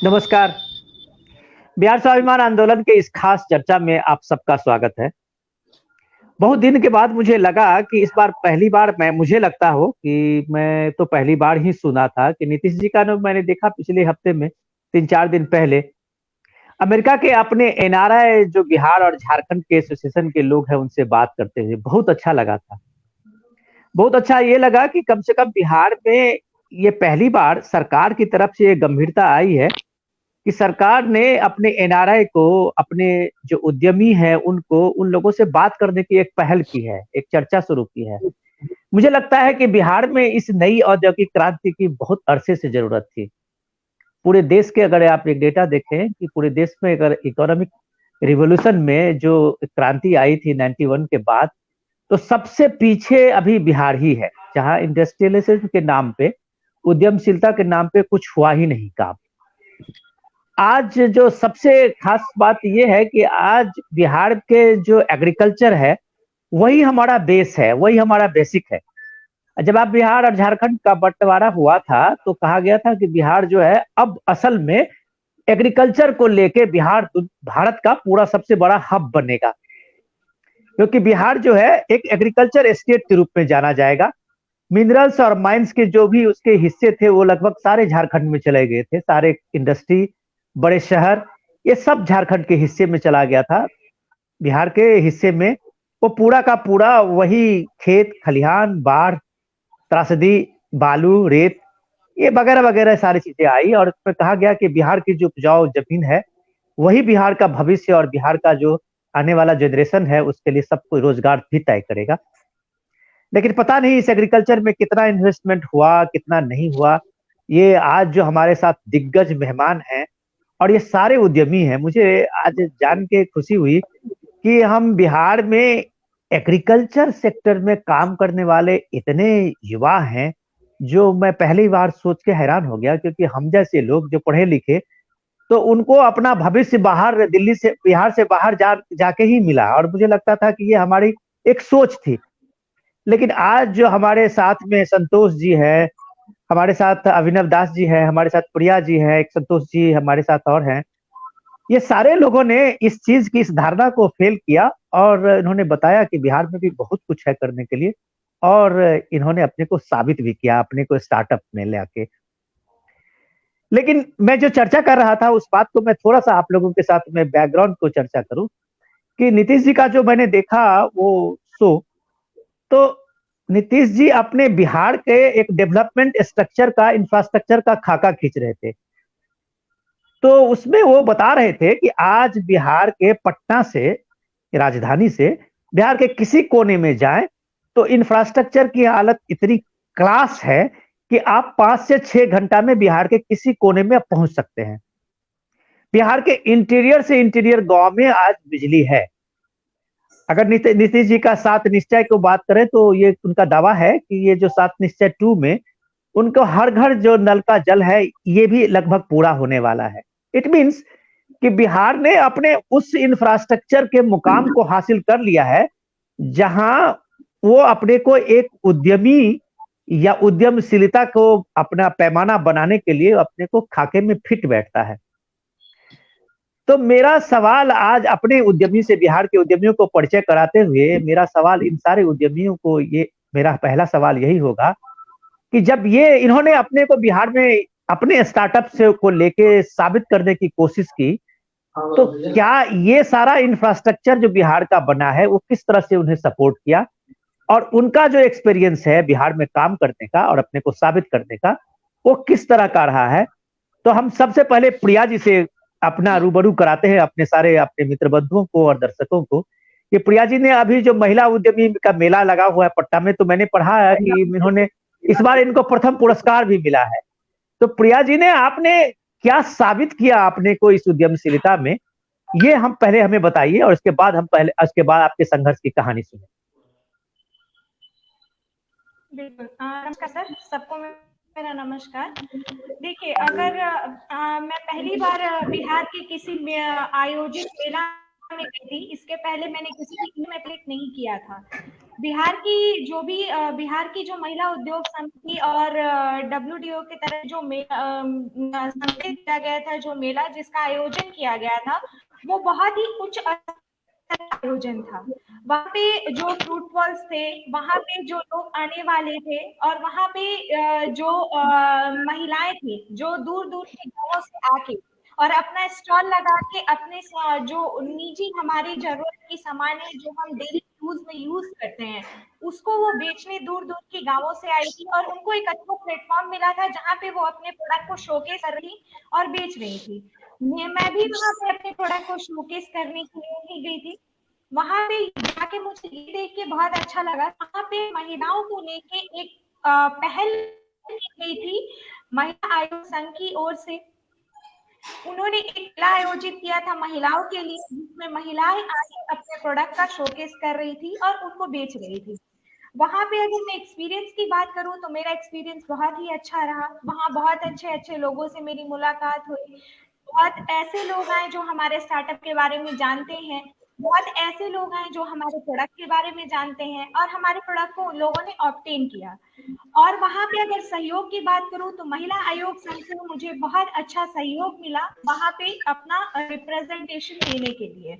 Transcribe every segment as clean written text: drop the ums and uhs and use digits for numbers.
नमस्कार। बिहार स्वाभिमान आंदोलन के इस खास चर्चा में आप सबका स्वागत है। बहुत दिन के बाद मुझे लगा कि इस बार पहली बार मुझे लगता हो कि मैं तो पहली बार ही सुना था कि नीतीश जी का नाम मैंने देखा पिछले हफ्ते में 3-4 दिन पहले अमेरिका के अपने एनआरआई जो बिहार और झारखंड के एसोसिएशन के लोग हैं उनसे बात करते हुए बहुत अच्छा लगा था। बहुत अच्छा ये लगा कि कम से कम बिहार में ये पहली बार सरकार की तरफ से ये गंभीरता आई है कि सरकार ने अपने एनआरआई को, अपने जो उद्यमी हैं उनको, उन लोगों से बात करने की एक पहल की है, एक चर्चा शुरू की है। मुझे लगता है कि बिहार में इस नई औद्योगिक क्रांति की बहुत अरसे से जरूरत थी। पूरे देश के अगर आप एक डेटा देखें कि पूरे देश में अगर इकोनॉमिक रिवॉल्यूशन में जो क्रांति आई थी 91 के बाद, तो सबसे पीछे अभी बिहार ही है, जहाँ इंडस्ट्रियलाइजेशन के नाम पे, उद्यमशीलता के नाम पे कुछ हुआ ही नहीं काम। आज जो सबसे खास बात ये है कि आज बिहार के जो एग्रीकल्चर है, वही हमारा बेस है, वही हमारा बेसिक है। जब आप बिहार और झारखंड का बंटवारा हुआ था, तो कहा गया था कि बिहार जो है अब असल में एग्रीकल्चर को लेके बिहार भारत का पूरा सबसे बड़ा हब बनेगा, क्योंकि बिहार जो है एक एग्रीकल्चर स्टेट के रूप में जाना जाएगा। मिनरल्स और माइंस के जो भी उसके हिस्से थे वो लगभग सारे झारखंड में चले गए थे। सारे इंडस्ट्री, बड़े शहर, ये सब झारखंड के हिस्से में चला गया था। बिहार के हिस्से में वो पूरा का पूरा वही खेत खलिहान, बाढ़, त्रासदी, बालू, रेत, ये वगैरह वगैरह सारी चीजें आई और उसमें कहा गया कि बिहार की जो उपजाऊ जमीन है वही बिहार का भविष्य और बिहार का जो आने वाला जनरेशन है उसके लिए सबको रोजगार भी तय करेगा। लेकिन पता नहीं इस एग्रीकल्चर में कितना इन्वेस्टमेंट हुआ, कितना नहीं हुआ। ये आज जो हमारे साथ दिग्गज मेहमान हैं और ये सारे उद्यमी हैं, मुझे आज जान के खुशी हुई कि हम बिहार में एग्रीकल्चर सेक्टर में काम करने वाले इतने युवा हैं, जो मैं पहली बार सोच के हैरान हो गया, क्योंकि हम जैसे लोग जो पढ़े लिखे, तो उनको अपना भविष्य बाहर दिल्ली से, बिहार से बाहर जाके ही मिला और मुझे लगता था कि ये हमारी एक सोच थी। लेकिन आज जो हमारे साथ में संतोष जी है, हमारे साथ अभिनव दास जी है, हमारे साथ प्रिया जी है, एक संतोष जी हमारे साथ और हैं, ये सारे लोगों ने इस चीज की, इस धारणा को फेल किया और इन्होंने बताया कि बिहार में भी बहुत कुछ है करने के लिए और इन्होंने अपने को साबित भी किया, अपने को स्टार्टअप में ले आके। लेकिन मैं जो चर्चा कर रहा था उस बात को मैं थोड़ा सा आप लोगों के साथ में बैकग्राउंड को चर्चा करूं कि नीतीश जी का जो मैंने देखा वो शो, तो नीतीश जी अपने बिहार के एक डेवलपमेंट स्ट्रक्चर का, इंफ्रास्ट्रक्चर का खाका खींच रहे थे। तो उसमें वो बता रहे थे कि आज बिहार के पटना से, राजधानी से बिहार के किसी कोने में जाएं तो इंफ्रास्ट्रक्चर की हालत इतनी क्लास है कि आप 5 से 6 घंटा में बिहार के किसी कोने में आप पहुंच सकते हैं। बिहार के इंटीरियर से इंटीरियर गांव में आज बिजली है। अगर नीतीश जी का 7 निश्चय को बात करें तो ये उनका दावा है कि ये जो 7 निश्चय 2 में उनको हर घर जो नल का जल है ये भी लगभग पूरा होने वाला है। इट मीन्स कि बिहार ने अपने उस इंफ्रास्ट्रक्चर के मुकाम को हासिल कर लिया है जहां वो अपने को एक उद्यमी या उद्यमशीलता को अपना पैमाना बनाने के लिए अपने को खाके में फिट बैठता है। तो मेरा सवाल आज अपने उद्यमी से, बिहार के उद्यमियों को परिचय कराते हुए मेरा सवाल इन सारे उद्यमियों को, ये मेरा पहला सवाल यही होगा कि जब ये इन्होंने अपने को बिहार में अपने स्टार्टअप से को लेके साबित करने की कोशिश की, तो क्या ये सारा इंफ्रास्ट्रक्चर जो बिहार का बना है वो किस तरह से उन्हें सपोर्ट किया और उनका जो एक्सपीरियंस है बिहार में काम करने का और अपने को साबित करने का, वो किस तरह का रहा है। तो हम सबसे पहले प्रिया जी से अपना रूबरू कराते हैं, अपने सारे अपने मित्र बंधुओं को और दर्शकों को, कि प्रिया जी ने अभी जो महिला उद्यमी का मेला लगा हुआ है पटना में, तो मैंने पढ़ा है कि इन्होंने इस बार इनको प्रथम पुरस्कार भी मिला है। तो प्रिया जी ने, आपने क्या साबित किया अपने को इस उद्यमशीलता में, ये हम पहले हमें बताइए और उसके बाद आपके संघर्ष की कहानी सुने। बिल्कुल। नमस्कार सर, सबको मेरा नमस्कार। देखिए, अगर मैं पहली बार बिहार के किसी आयोजित मेला में गई थी, इसके पहले मैंने किसी भी में एप्लीट नहीं किया था। बिहार की जो महिला उद्योग समिति और WTO की तरफ जो संगठित किया गया था, जो मेला जिसका आयोजन किया गया था, वो बहुत ही उच्च आयोजन था। वहाँ पे जो फ्रूट फॉल्स थे, वहाँ पे जो लोग आने वाले थे, और वहाँ पे जो महिलाएं थी जो दूर दूर के गांवों से आके और अपना स्टॉल लगा के अपने जो निजी हमारी जरूरत की सामान है जो हम डेली यूज में यूज करते हैं, उसको वो बेचने दूर दूर के गांवों से आई थी, और उनको एक अच्छा प्लेटफॉर्म मिला था जहाँ पे वो अपने प्रोडक्ट को शोकेस कर रही और बेच रही थी। मैं भी वहाँ पे अपने प्रोडक्ट को शोकेस करने के लिए ही गई थी। वहां पे जाके मुझे ये देख के बहुत अच्छा लगा, वहां पे महिलाओं को लेके एक पहल की गई थी महिला आयोग संघ की ओर से। उन्होंने एक मेला आयोजित किया था महिलाओं के लिए, जिसमें महिलाएं आके अपने प्रोडक्ट का शोकेस कर रही थी और उनको बेच रही थी। वहां पे अगर मैं एक्सपीरियंस की बात करूं तो मेरा एक्सपीरियंस बहुत ही अच्छा रहा। वहां बहुत अच्छे अच्छे लोगों से मेरी मुलाकात हुई, बहुत ऐसे लोग आए जो हमारे स्टार्टअप के बारे में जानते हैं, बहुत ऐसे लोग आए जो हमारे प्रोडक्ट के बारे में जानते हैं, और हमारे प्रोडक्ट को उन लोगों ने ऑब्टेन किया। और वहां पे अगर सहयोग की बात करूं तो महिला आयोग संघ से मुझे बहुत अच्छा सहयोग मिला वहां पे अपना रिप्रेजेंटेशन देने के लिए।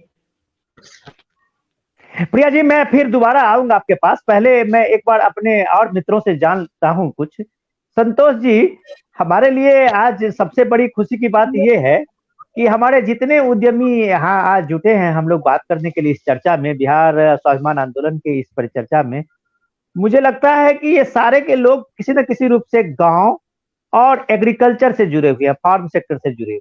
प्रिया जी, मैं फिर दोबारा आऊंगा आपके पास। पहले मैं एक बार अपने और मित्रों से जानता हूं कुछ। संतोष जी, हमारे लिए आज सबसे बड़ी खुशी की बात यह है कि हमारे जितने उद्यमी यहाँ आज जुटे हैं हम लोग बात करने के लिए इस चर्चा में, बिहार स्वाभिमान आंदोलन के इस परिचर्चा में, मुझे लगता है कि ये सारे के लोग किसी न किसी रूप से गांव और एग्रीकल्चर से जुड़े हुए हैं, फार्म सेक्टर से जुड़े हुए।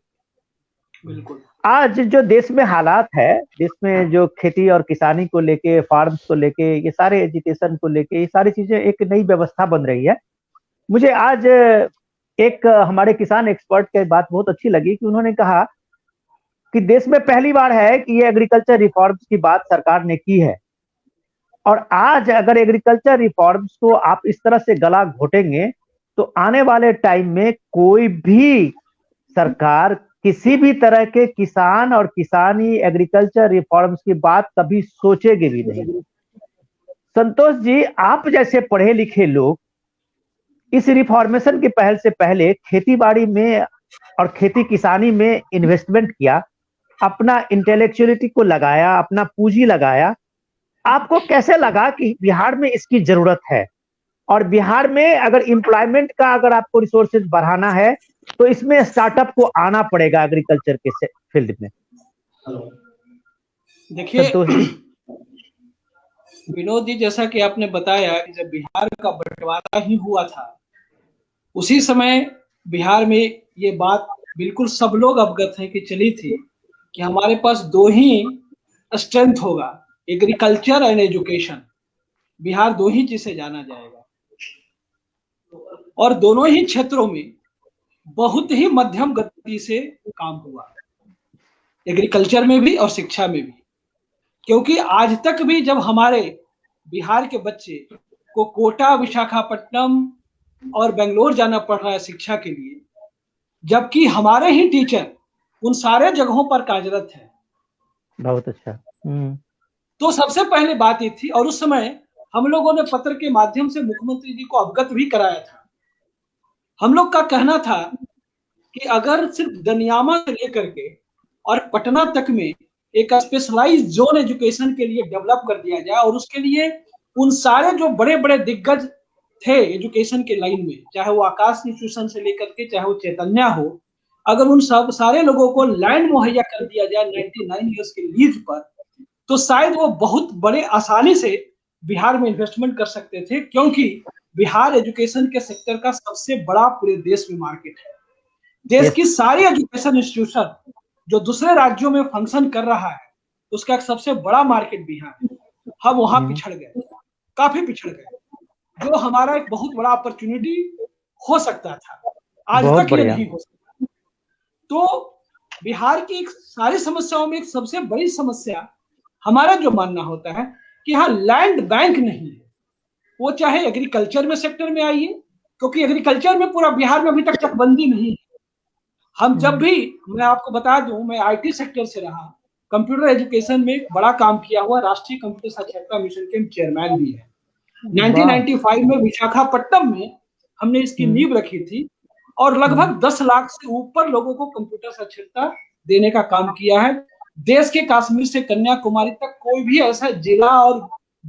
बिल्कुल। आज जो देश में हालात है, देश में जो खेती और किसानी को लेके, फार्म्स को लेके, ये सारे एजुकेशन को लेके, ये सारी चीजें एक नई व्यवस्था बन रही है। मुझे आज एक हमारे किसान एक्सपर्ट की बात बहुत अच्छी लगी कि उन्होंने कहा कि देश में पहली बार है कि ये एग्रीकल्चर रिफॉर्म्स की बात सरकार ने की है, और आज अगर एग्रीकल्चर रिफॉर्म्स को आप इस तरह से गला घोटेंगे तो आने वाले टाइम में कोई भी सरकार किसी भी तरह के किसान और किसानी एग्रीकल्चर रिफॉर्म्स की बात कभी सोचेगी भी नहीं। संतोष जी, आप जैसे पढ़े लिखे लोग इस रिफॉर्मेशन की पहल से पहले खेती बाड़ी में और खेती किसानी में इन्वेस्टमेंट किया, अपना इंटेलेक्चुअलिटी को लगाया, अपना पूंजी लगाया। आपको कैसे लगा कि बिहार में इसकी जरूरत है, और बिहार में अगर एम्प्लॉयमेंट का अगर आपको रिसोर्सेज बढ़ाना है तो इसमें स्टार्टअप को आना पड़ेगा एग्रीकल्चर के फील्ड में? देखिए विनोद जी, जैसा कि आपने बताया कि जब बिहार का बंटवारा ही हुआ था उसी समय बिहार में ये बात बिल्कुल सब लोग अवगत हैं कि चली थी कि हमारे पास दो ही स्ट्रेंथ होगा, एग्रीकल्चर एंड एजुकेशन। बिहार दो ही चीज से जाना जाएगा, और दोनों ही क्षेत्रों में बहुत ही मध्यम गति से काम हुआ, एग्रीकल्चर में भी और शिक्षा में भी। क्योंकि आज तक भी जब हमारे बिहार के बच्चे को कोटा, विशाखापट्टनम और बेंगलोर जाना पड़ रहा है शिक्षा के लिए, जबकि हमारे ही टीचर उन सारे जगहों पर कार्यरत हैं। बहुत अच्छा। तो सबसे पहले बात ये थी, और उस समय हम लोगों ने पत्र के माध्यम से मुख्यमंत्री जी को अवगत भी कराया था। हम लोग का कहना था कि अगर सिर्फ दनियामा से लेकर के और पटना तक में एक स्पेशलाइज्ड जोन एजुकेशन के लिए डेवलप कर दिया जाए, और उसके लिए उन सारे जो बड़े बड़े दिग्गज थे एजुकेशन के लाइन में, चाहे वो आकाश इंस्टीट्यूशन से लेकर के चाहे वो चैतन्या हो, अगर उन सब सारे लोगों को लैंड मुहैया कर दिया जाए 99 ईयर्स के लीज पर, तो शायद वो बहुत बड़े आसानी से बिहार में इन्वेस्टमेंट कर सकते थे। क्योंकि बिहार एजुकेशन के सेक्टर का सबसे बड़ा पूरे देश में मार्केट है। देश की सारी एजुकेशन इंस्टीट्यूशन जो दूसरे राज्यों में फंक्शन कर रहा है उसका एक सबसे बड़ा मार्केट बिहार है। हम वहां पिछड़ गए, काफी पिछड़ गए, जो हमारा एक बहुत बड़ा अपॉर्चुनिटी हो सकता था, आज तक ये नहीं हो सकता। तो बिहार की सारी समस्याओं में एक सबसे बड़ी समस्या हमारा जो मानना होता है कि यहाँ लैंड बैंक नहीं है। वो चाहे एग्रीकल्चर में सेक्टर में आइए, क्योंकि एग्रीकल्चर में पूरा बिहार में अभी तक चकबंदी नहीं है। हम जब भी, मैं आपको बता दूं, मैं आईटी सेक्टर से रहा, कंप्यूटर एजुकेशन में बड़ा काम किया हुआ राष्ट्रीय कंप्यूटर साक्षरता मिशन के चेयरमैन भी है। 1995 में विशाखापट्टनम में हमने इसकी नींव रखी थी और लगभग 10 लाख से ऊपर लोगों को कंप्यूटर साक्षरता देने का काम किया है। देश के कश्मीर से कन्याकुमारी तक कोई भी ऐसा जिला और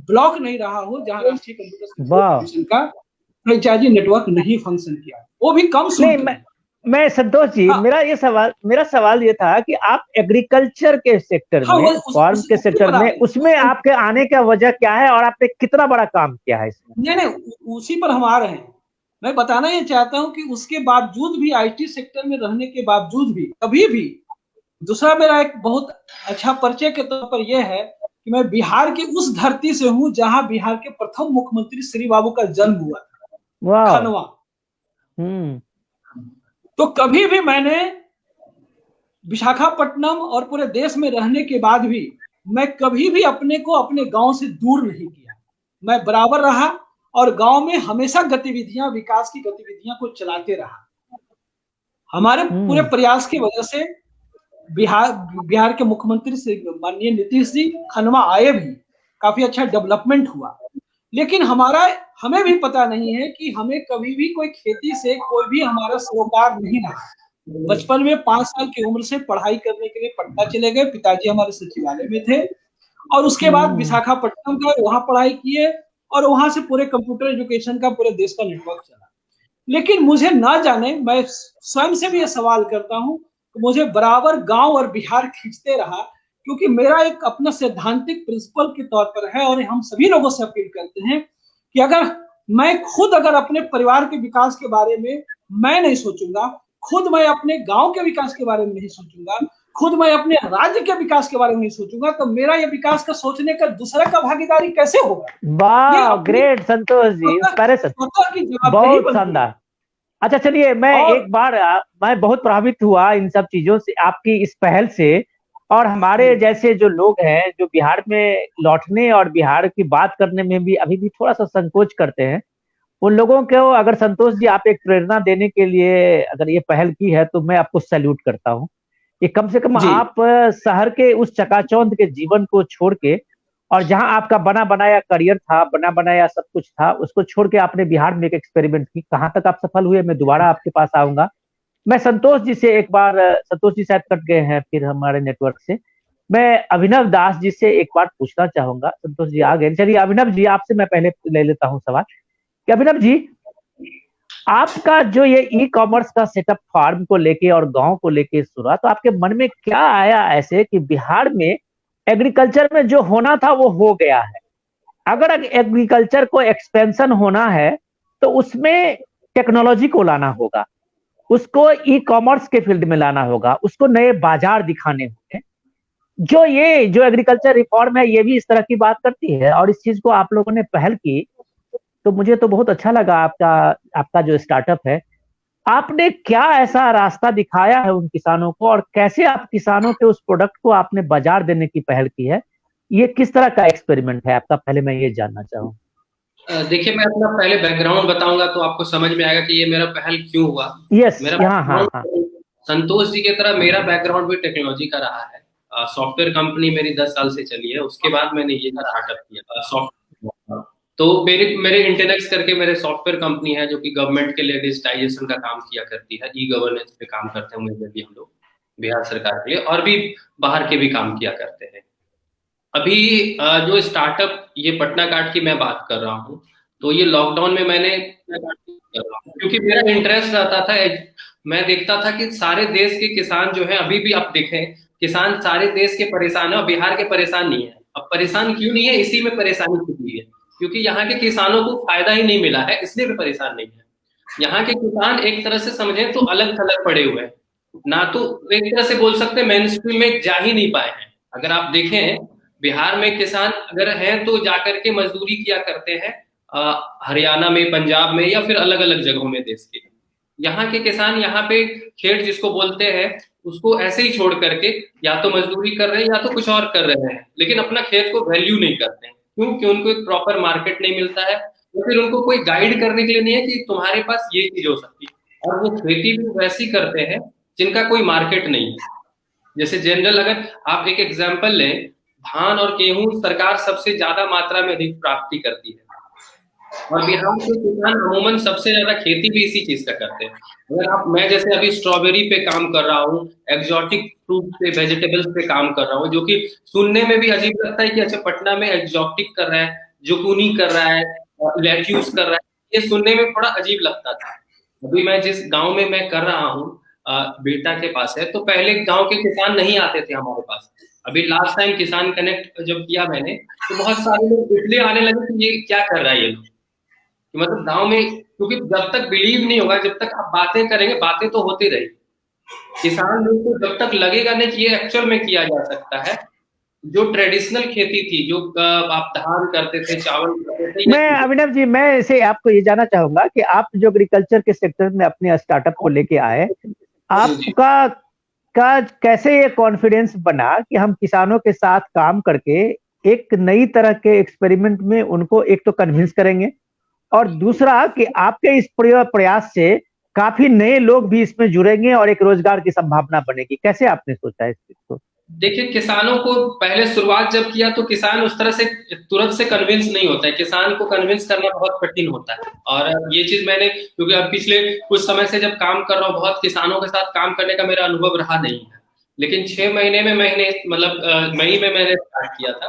ब्लॉक नहीं रहा हो जहां राष्ट्रीय कंप्यूटर साक्षरता मिशन का फ्रेंचाइजी नेटवर्क नहीं फंक्शन किया, वो भी कम शुल्क। मैं संतोष जी, मेरा सवाल ये था कि आप एग्रीकल्चर के सेक्टर में, फार्म के सेक्टर में, उसमें आपके आने का वजह क्या है और आपने कितना बड़ा काम किया है इसमें? नहीं, उसी पर हम आ रहे हैं। मैं बताना ये चाहता हूं कि उसके बावजूद भी, आईटी सेक्टर में रहने के बावजूद भी, कभी भी, दूसरा मेरा एक बहुत अच्छा परिचय के तौर पर यह है कि मैं बिहार की उस धरती से हूं जहां बिहार के प्रथम मुख्यमंत्री श्री बाबू का जन्म हुआ था, खनवा। तो कभी भी मैंने विशाखापट्टनम और पूरे देश में रहने के बाद भी मैं कभी भी अपने को अपने गांव से दूर नहीं किया। मैं बराबर रहा और गांव में हमेशा गतिविधियां, विकास की गतिविधियां को चलाते रहा। हमारे पूरे प्रयास की वजह से बिहार के मुख्यमंत्री श्री माननीय नीतीश जी खनवा आए भी, काफी अच्छा डेवलपमेंट हुआ। लेकिन हमें भी पता नहीं है कि हमें कभी भी कोई खेती से कोई भी हमारा सरोकार नहीं रहा। बचपन में 5 साल की उम्र से पढ़ाई करने के लिए पटना चले गए, पिताजी हमारे सचिवालय में थे, और उसके बाद विशाखापट्टनम गए, वहां पढ़ाई किए और वहां से पूरे कंप्यूटर एजुकेशन का पूरे देश का नेटवर्क चला। लेकिन मुझे ना जाने, मैं स्वयं से भी ये सवाल करता हूँ, मुझे बराबर गांव और बिहार खींचते रहा, क्योंकि मेरा एक अपना सैद्धांतिक प्रिंसिपल के तौर पर है और हम सभी लोगों से अपील करते हैं कि अगर मैं खुद अपने परिवार के विकास के बारे में मैं नहीं सोचूंगा, खुद मैं अपने गांव के विकास के बारे में नहीं सोचूंगा, खुद मैं अपने राज्य के विकास के बारे में नहीं सोचूंगा, तो मेरा ये विकास का सोचने का दूसरे का भागीदारी कैसे होगा? वाह, ग्रेट संतोष जी, बहुत शानदार। अच्छा चलिए, मैं बहुत प्रभावित हुआ इन सब चीजों से, आपकी इस पहल से। और हमारे जैसे जो लोग हैं जो बिहार में लौटने और बिहार की बात करने में भी अभी भी थोड़ा सा संकोच करते हैं, उन लोगों को अगर संतोष जी आप एक प्रेरणा देने के लिए अगर ये पहल की है तो मैं आपको सैल्यूट करता हूँ। ये कम से कम आप शहर के उस चकाचौंध के जीवन को छोड़ के, और जहां आपका बना बनाया करियर था, बना बनाया सब कुछ था, उसको छोड़ के आपने बिहार में एक एक्सपेरिमेंट की। कहां तक आप सफल हुए, मैं दोबारा आपके पास आऊंगा। मैं संतोष जी से एक बार, संतोष जी शायद कट गए हैं फिर हमारे नेटवर्क से, मैं अभिनव दास जी से एक बार पूछना चाहूंगा। संतोष जी आ गए, चलिए अभिनव जी आपसे मैं पहले ले लेता हूं सवाल कि अभिनव जी, आपका जो ये ई कॉमर्स का सेटअप फार्म को लेके और गांव को लेके शुरू, तो आपके मन में क्या आया ऐसे कि बिहार में एग्रीकल्चर में जो होना था वो हो गया है, अगर एग्रीकल्चर को एक्सपेंशन होना है तो उसमें टेक्नोलॉजी को लाना होगा, उसको ई कॉमर्स के फील्ड में लाना होगा, उसको नए बाजार दिखाने होंगे। जो एग्रीकल्चर रिफॉर्म है ये भी इस तरह की बात करती है, और इस चीज को आप लोगों ने पहल की, तो मुझे तो बहुत अच्छा लगा आपका जो स्टार्टअप है। आपने क्या ऐसा रास्ता दिखाया है उन किसानों को, और कैसे आप किसानों के उस प्रोडक्ट को आपने बाजार देने की पहल की है? ये किस तरह का एक्सपेरिमेंट है आपका, पहले मैं ये जानना चाहूँ। देखिए, मैं अपना पहले बैकग्राउंड बताऊंगा तो आपको समझ में आएगा कि ये मेरा पहल क्यों हुआ। हाँ। संतोष जी की तरह मेरा बैकग्राउंड भी टेक्नोलॉजी का रहा है। सॉफ्टवेयर कंपनी मेरी 10 साल से चली है, उसके बाद मैंने ये स्टार्टअप किया सॉफ्टवेयर। तो मेरे इंटेनेक्स करके मेरे सॉफ्टवेयर कंपनी है जो कि गवर्नमेंट के लिए डिजिटाइजेशन का काम किया करती है, ई गवर्नेंस पे काम करते हैं मुझे भी, हम लोग बिहार सरकार के लिए, और भी बाहर के भी काम किया करते हैं। अभी जो स्टार्टअप ये पटना कार्ड की मैं बात कर रहा हूँ, तो ये लॉकडाउन में मैंने क्योंकि मेरा इंटरेस्ट रहता था, मैं देखता था कि सारे देश के किसान जो है, अभी भी आप देखें किसान सारे देश के परेशान है और बिहार के परेशान नहीं है। अब परेशान क्यों नहीं है, इसी में परेशानी छुपी है, क्योंकि यहाँ के किसानों को फायदा ही नहीं मिला है, इसलिए भी परेशान नहीं है। यहाँ के किसान एक तरह से समझें तो अलग थलग पड़े हुए हैं, ना तो एक तरह से बोल सकते हैं मेन स्ट्रीम में जा ही नहीं पाए हैं। अगर आप देखें बिहार में किसान अगर हैं तो जाकर के मजदूरी किया करते हैं हरियाणा में, पंजाब में, या फिर अलग अलग जगहों में देश के। यहाँ के किसान यहाँ पे खेत जिसको बोलते हैं उसको ऐसे ही छोड़ करके या तो मजदूरी कर रहे हैं या तो कुछ और कर रहे हैं, लेकिन अपना खेत को वैल्यू नहीं करते हैं। क्योंकि उनको एक प्रॉपर मार्केट नहीं मिलता है, तो फिर उनको कोई गाइड करने के लिए नहीं है कि तुम्हारे पास ये चीज हो सकती है, और वो खेती भी वैसी करते हैं जिनका कोई मार्केट नहीं है। जैसे जनरल अगर आप एक एग्जांपल लें, धान और गेहूं सरकार सबसे ज्यादा मात्रा में अधिक प्राप्ति करती है, और बिहार के किसान अमूमन सबसे ज्यादा खेती भी इसी चीज का करते हैं। मैं जैसे अभी स्ट्रॉबेरी पे काम कर रहा हूँ, एक्सोटिक फ्रूट पे, वेजिटेबल्स पे काम कर रहा हूँ, जो कि सुनने में भी अजीब लगता है कि अच्छा पटना में एक्सोटिक कर रहा है, जुकूनी कर रहा है, लेट्यूस कर रहा है, ये सुनने में थोड़ा अजीब लगता था। अभी मैं जिस गाँव में मैं कर रहा हूँ, बेटा के पास है, तो पहले गाँव के किसान नहीं आते थे हमारे पास। अभी लास्ट टाइम किसान कनेक्ट जब किया मैंने, तो बहुत सारे लोग इसलिए आने लगे कि ये क्या कर रहा है ये लोग, मतलब गांव में, क्योंकि जब तक बिलीव नहीं होगा, जब तक आप बातें करेंगे, बातें तो होती रहेगी, किसान लोग को जब तक लगेगा नहीं कि ये एक्चुअल में किया जा सकता है, जो ट्रेडिशनल खेती थी, जो आप धान करते थे, चावल करते थे। मैं अभिनव जी, मैं इसे आपको ये जानना चाहूंगा कि आप जो एग्रीकल्चर के सेक्टर में अपने स्टार्टअप को लेके आए, आपका कैसे ये कॉन्फिडेंस बना कि हम किसानों के साथ काम करके एक नई तरह के एक्सपेरिमेंट में उनको एक तो कन्विंस करेंगे, और दूसरा कि आपके इस प्रयास से काफी नए लोग भी इसमें जुड़ेंगे और एक रोजगार की संभावना बनेगी। कैसे आपने सोचा इस चीज को? देखिए, किसानों को पहले शुरुआत जब किया तो किसान उस तरह से तुरंत से कन्विंस नहीं होता है, किसान को कन्विंस करना बहुत कठिन होता है। और ये चीज मैंने, क्योंकि अब पिछले कुछ समय से जब काम कर रहा हूँ, बहुत किसानों के साथ काम करने का मेरा अनुभव रहा नहीं है, लेकिन 6 महीने में मई में मैंने स्टार्ट किया था,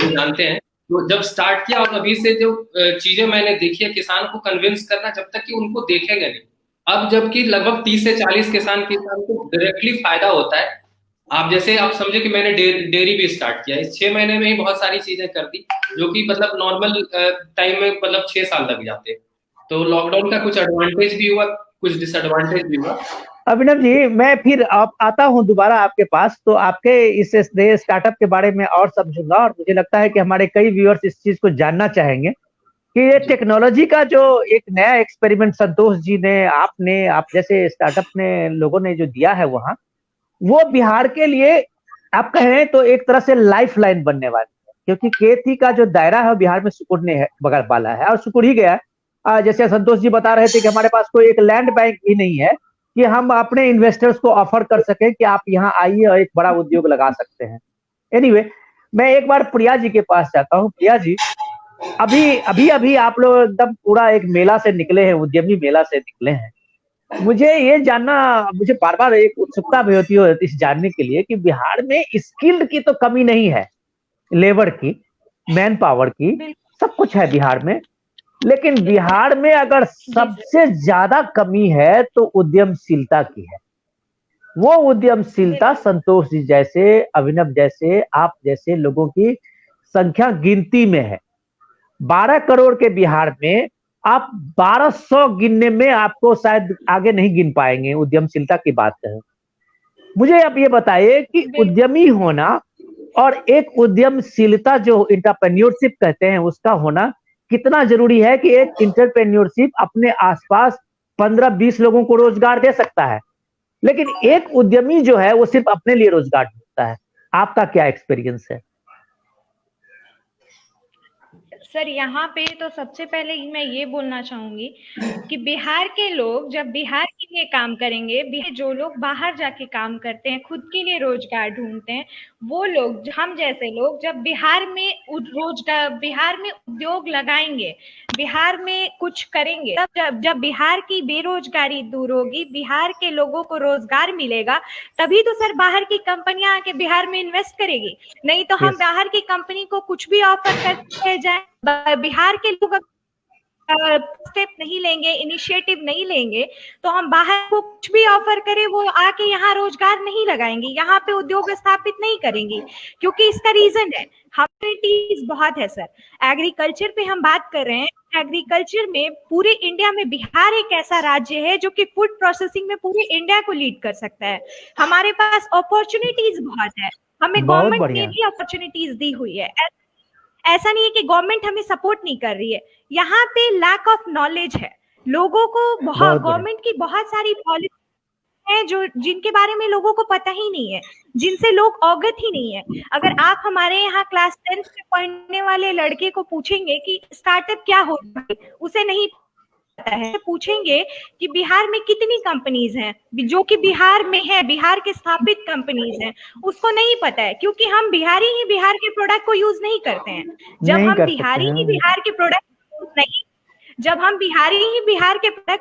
जानते हैं। तो जब स्टार्ट किया और अभी से जो चीजें मैंने देखी है, किसान को कन्विंस करना, जब तक कि उनको देखेंगे नहीं। अब जबकि लगभग 30 से 40 किसान को डायरेक्टली फायदा होता है। आप जैसे आप समझे कि मैंने डेयरी भी स्टार्ट किया, इस 6 महीने में ही बहुत सारी चीजें कर दी, जो कि मतलब नॉर्मल टाइम में मतलब 6 साल लग जाते। तो लॉकडाउन का कुछ एडवांटेज भी हुआ, कुछ डिसएडवांटेज भी हुआ। अभिनव जी, मैं फिर आता हूं दोबारा आपके पास, तो आपके इस नए स्टार्टअप के बारे में और समझूंगा, और मुझे लगता है कि हमारे कई व्यूअर्स इस चीज को जानना चाहेंगे कि ये टेक्नोलॉजी का जो एक नया एक्सपेरिमेंट संतोष जी ने, आपने, आप जैसे स्टार्टअप ने लोगों ने जो दिया है वहां, वो बिहार के लिए आप कहें तो एक तरह से लाइफ लाइन बनने वाली है, क्योंकि खेती का जो दायरा है बिहार में सिकुड़ने है बगैर वाला है, और सिकुड़ ही गया है। जैसे संतोष जी बता रहे थे कि हमारे पास कोई एक लैंड बैंक भी नहीं है कि हम अपने इन्वेस्टर्स को ऑफर कर सकें कि आप यहाँ आइए और एक बड़ा उद्योग लगा सकते हैं। एनीवे, मैं एक बार प्रिया जी के पास जाता हूँ। प्रिया जी, अभी आप लोग एकदम पूरा एक मेला से निकले हैं, उद्यमी मेला से निकले हैं। मुझे ये जानना, मुझे बार बार एक उत्सुकता भी होती है इस जानने के लिए कि बिहार में स्किल्ड की तो कमी नहीं है, लेबर की, मैन पावर की, सब कुछ है बिहार में, लेकिन बिहार में अगर सबसे ज्यादा कमी है तो उद्यमशीलता की है। वो उद्यमशीलता संतोष जी जैसे, अभिनव जैसे, आप जैसे लोगों की संख्या गिनती में है। 12 करोड़ के बिहार में आप 1200 गिनने में आपको शायद आगे नहीं गिन पाएंगे, उद्यमशीलता की बात करें। मुझे आप ये बताइए कि उद्यमी होना और एक उद्यमशीलता जो एंटरप्रेन्योरशिप कहते हैं उसका होना कितना जरूरी है कि एक एंटरप्रेन्योरशिप अपने आसपास 15-20 लोगों को रोजगार दे सकता है, लेकिन एक उद्यमी जो है वो सिर्फ अपने लिए रोजगार ढूंढता है। आपका क्या एक्सपीरियंस है? सर, यहाँ पे तो सबसे पहले मैं ये बोलना चाहूंगी कि बिहार के लोग जब बिहार के लिए काम करेंगे, जो लोग बाहर जाके काम करते हैं, खुद के लिए रोजगार ढूंढते हैं, वो लोग, हम जैसे लोग, जब बिहार में रोजगार, बिहार में उद्योग लगाएंगे, बिहार में कुछ करेंगे, तब जब बिहार की बेरोजगारी दूर होगी, बिहार के लोगों को रोजगार मिलेगा, तभी तो सर बाहर की कंपनियां आके बिहार में इन्वेस्ट करेगी। नहीं तो हम बाहर की कंपनी को कुछ भी ऑफर करते जाए, बिहार के लोग स्टेप नहीं लेंगे, इनिशिएटिव नहीं लेंगे, तो हम बाहर को कुछ भी ऑफर करें, वो आके यहाँ रोजगार नहीं लगाएंगे, यहाँ पे उद्योग स्थापित नहीं करेंगे, क्योंकि इसका रीजन है, अपॉर्चुनिटीज बहुत है सर। एग्रीकल्चर पे हम बात कर रहे हैं, एग्रीकल्चर में पूरे इंडिया में बिहार एक ऐसा राज्य है जो कि फूड प्रोसेसिंग में पूरे इंडिया को लीड कर सकता है। हमारे पास अपॉर्चुनिटीज बहुत है, हमें गवर्नमेंट ने भी अपॉर्चुनिटीज दी हुई है। ऐसा नहीं है कि गवर्नमेंट हमें सपोर्ट नहीं कर रही है, यहाँ पे लैक ऑफ नॉलेज है, लोगों को गवर्नमेंट की बहुत सारी पॉलिसी है जो जिनके बारे में लोगों को पता ही नहीं है, जिनसे लोग अवगत ही नहीं है। अगर आप हमारे यहाँ क्लास 10th में पढ़ने वाले लड़के को पूछेंगे कि स्टार्टअप क्या होता है, उसे नहीं है, पूछेंगे कि बिहार में कितनी कंपनीज हैं जो कि बिहार में है, बिहार के स्थापित कंपनीज हैं, उसको नहीं पता है, क्योंकि हम बिहारी ही बिहार के प्रोडक्ट को यूज नहीं करते हैं। जब हम बिहारी ही बिहार के प्रोडक्ट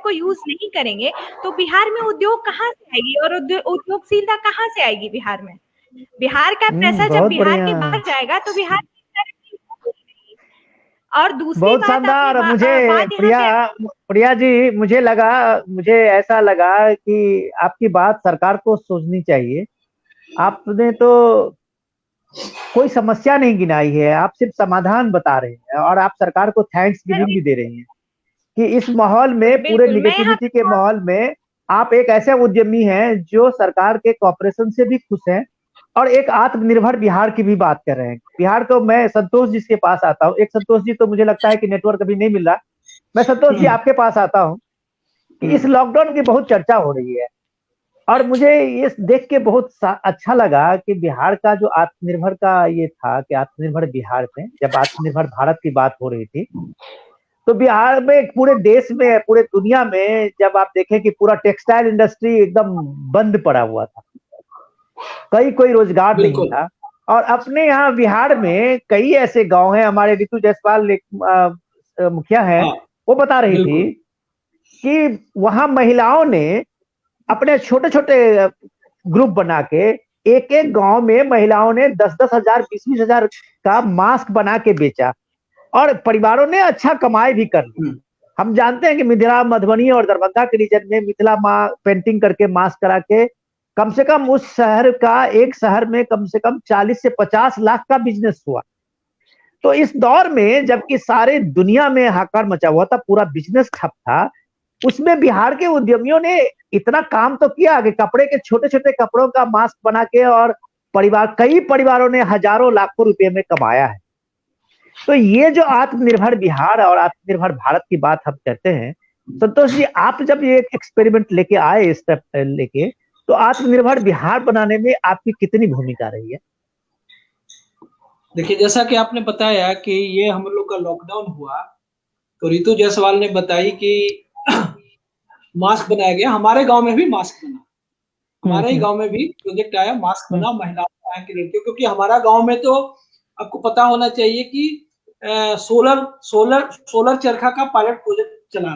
को यूज नहीं करेंगे तो बिहार में उद्योग कहाँ से आएगी और उद्योगशीलता कहाँ से आएगी बिहार में? बिहार का पैसा जब बिहार के बाहर जाएगा तो बिहार और दूसरी बहुत शानदार। मुझे प्रिया जी, मुझे ऐसा लगा कि आपकी बात सरकार को सोचनी चाहिए। आपने तो कोई समस्या नहीं गिनाई है, आप सिर्फ समाधान बता रहे हैं और आप सरकार को थैंक्स गिविंग भी दे रही हैं कि इस माहौल में, पूरे निगेटिविटी के माहौल में आप एक ऐसे उद्यमी हैं जो सरकार के कॉपरेशन से भी खुश हैं और एक आत्मनिर्भर बिहार की भी बात कर रहे हैं। बिहार तो मैं संतोष जी के पास आता हूँ, एक संतोष जी तो मुझे लगता है कि नेटवर्क अभी नहीं मिल रहा, मैं संतोष जी आपके पास आता हूँ कि इस लॉकडाउन की बहुत चर्चा हो रही है और मुझे ये देख के बहुत अच्छा लगा कि बिहार का जो आत्मनिर्भर का ये था कि आत्मनिर्भर बिहार में जब आत्मनिर्भर भारत की बात हो रही थी तो बिहार में, पूरे देश में, पूरे दुनिया में जब आप देखें कि पूरा टेक्सटाइल इंडस्ट्री एकदम बंद पड़ा हुआ था, कोई रोजगार नहीं था। और अपने यहाँ बिहार में कई ऐसे गांव हैं, हमारे ऋतु जायसवाल मुखिया है, वो बता रही थी कि वहां महिलाओं ने अपने छोटे छोटे ग्रुप बना के एक एक गांव में महिलाओं ने 10-10 हजार 20-20 हजार का मास्क बना के बेचा और परिवारों ने अच्छा कमाई भी कर ली। हम जानते हैं कि मिथिला, मधुबनी और दरभंगा के रीजन में मिथिला पेंटिंग करके मास्क करा के कम से कम उस शहर का, एक शहर में कम से कम 40 से 50 लाख का बिजनेस हुआ। तो इस दौर में जबकि सारे दुनिया में हाहाकार मचा हुआ था, पूरा बिजनेस ठप था, उसमें बिहार के उद्यमियों ने इतना काम तो किया कि कपड़े के छोटे छोटे कपड़ों का मास्क बना के और कई परिवारों ने हजारों लाखों रुपए में कमाया है। तो ये जो आत्मनिर्भर बिहार और आत्मनिर्भर भारत की बात हम कहते हैं, संतोष जी आप जब ये एक्सपेरिमेंट लेके आए, स्टेप लेके, तो आत्मनिर्भर बिहार बनाने में आपकी कितनी भूमिका रही है? देखिए, जैसा कि आपने बताया कि ये हम लोग का लॉकडाउन हुआ तो ऋतु जायसवाल ने बताई कि मास्क बनाया गया। हमारे गांव में भी मास्क बना, हमारे ही गांव में भी प्रोजेक्ट आया, मास्क बना महिलाओं के लड़कियों, क्योंकि हमारा गांव में तो आपको पता होना चाहिए कि सोलर चरखा का पायलट प्रोजेक्ट चला।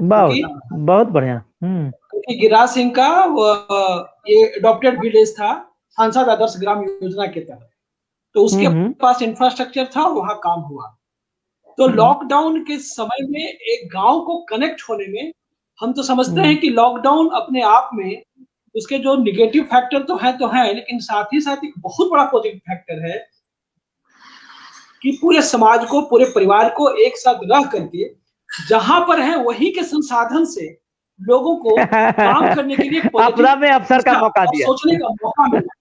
बहुत बढ़िया। क्योंकि गिरिराज सिंह का ये अडॉप्टेड विलेज था सांसद आदर्श ग्राम योजना के तहत, तो उसके पास इंफ्रास्ट्रक्चर था, वहां काम हुआ। तो लॉकडाउन के समय में एक गांव को कनेक्ट होने में हम तो समझते हैं कि लॉकडाउन अपने आप में उसके जो निगेटिव फैक्टर तो है, लेकिन साथ ही साथ एक बहुत बड़ा पॉजिटिव फैक्टर है कि पूरे समाज को, पूरे परिवार को एक साथ रह करके जहां पर है वहीं के संसाधन से लोगों को काम करने के लिए अपना में अवसर का मौका दिया, सोचने का मौका मिला।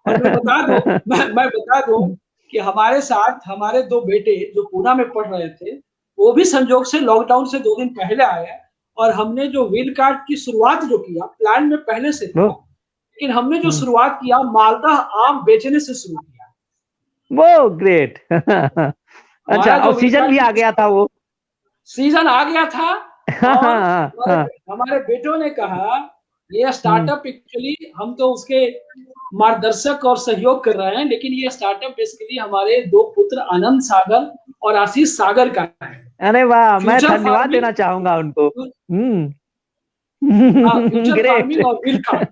और मैं बता दूं कि हमारे साथ हमारे 2 बेटे जो पूना में पढ़ रहे थे, वो भी संजोग से लॉकडाउन से 2 दिन पहले आए और हमने जो व्हील कार्ट की शुरुआत जो किया, प्लान में पहले से था, लेकिन हमने जो शुरुआत किया मालदा आम बेचने से शुरू किया। वो ग्रेट। अच्छा, और सीजन भी आ गया था, वो सीजन आ गया था। और हमारे बेटों ने कहा ये स्टार्टअप एक्चुअली हम तो उसके मार्गदर्शक और सहयोग कर रहे हैं, लेकिन ये स्टार्टअप बेसिकली हमारे 2 पुत्र आनंद सागर और आशीष सागर का है। अरे वाह, मैं धन्यवाद देना चाहूंगा उनको। फ्यूचर फार्मिंग और व्हील कार्ट। तो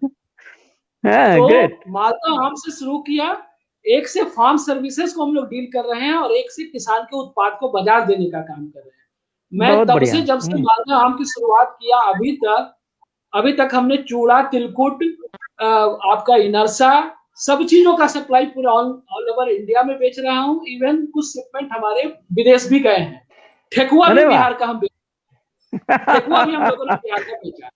मालदा आम से शुरू किया, एक से फार्म सर्विसेज को हम लोग डील कर रहे हैं और एक से किसान के उत्पाद को बाजार देने का काम कर रहे हैं। मैं तब से, जब से मालदा आम की शुरुआत किया अभी तक हमने चूड़ा, तिलकुट, आपका इनरसा, सब चीजों का सप्लाई पूरा ऑल ओवर इंडिया में बेच रहा हूँ। इवन कुछ शिपमेंट हमारे विदेश भी गए हैं। ठेकुआ भी बिहार का ठेकुआ भी हम लोगों ने बिहार का बेचा।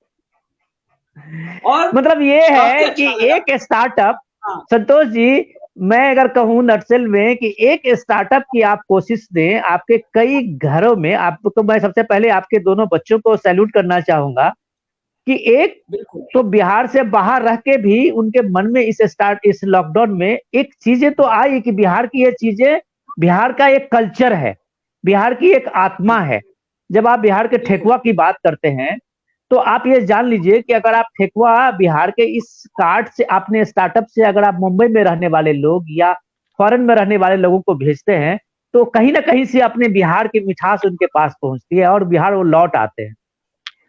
और मतलब ये है कि एक स्टार्टअप, संतोष जी, मैं अगर कहूँ नटसेल में कि एक स्टार्टअप की आप कोशिश दें, आपके कई घरों में, आपको तो मैं सबसे पहले आपके दोनों बच्चों को सैल्यूट करना चाहूंगा कि एक तो बिहार से बाहर रह के भी उनके मन में इस लॉकडाउन में एक चीजें तो आई कि बिहार की ये चीजें, बिहार का एक कल्चर है, बिहार की एक आत्मा है, जब आप बिहार के ठेकुआ की बात करते हैं तो आप ये जान लीजिए कि अगर आप ठेकुआ बिहार के इस कार्ड से अपने स्टार्टअप से अगर आप मुंबई में रहने वाले लोग या फॉरेन में रहने वाले लोगों को भेजते हैं तो कहीं ना कहीं से अपने बिहार की मिठास उनके पास पहुंचती है और बिहार वो लौट आते हैं।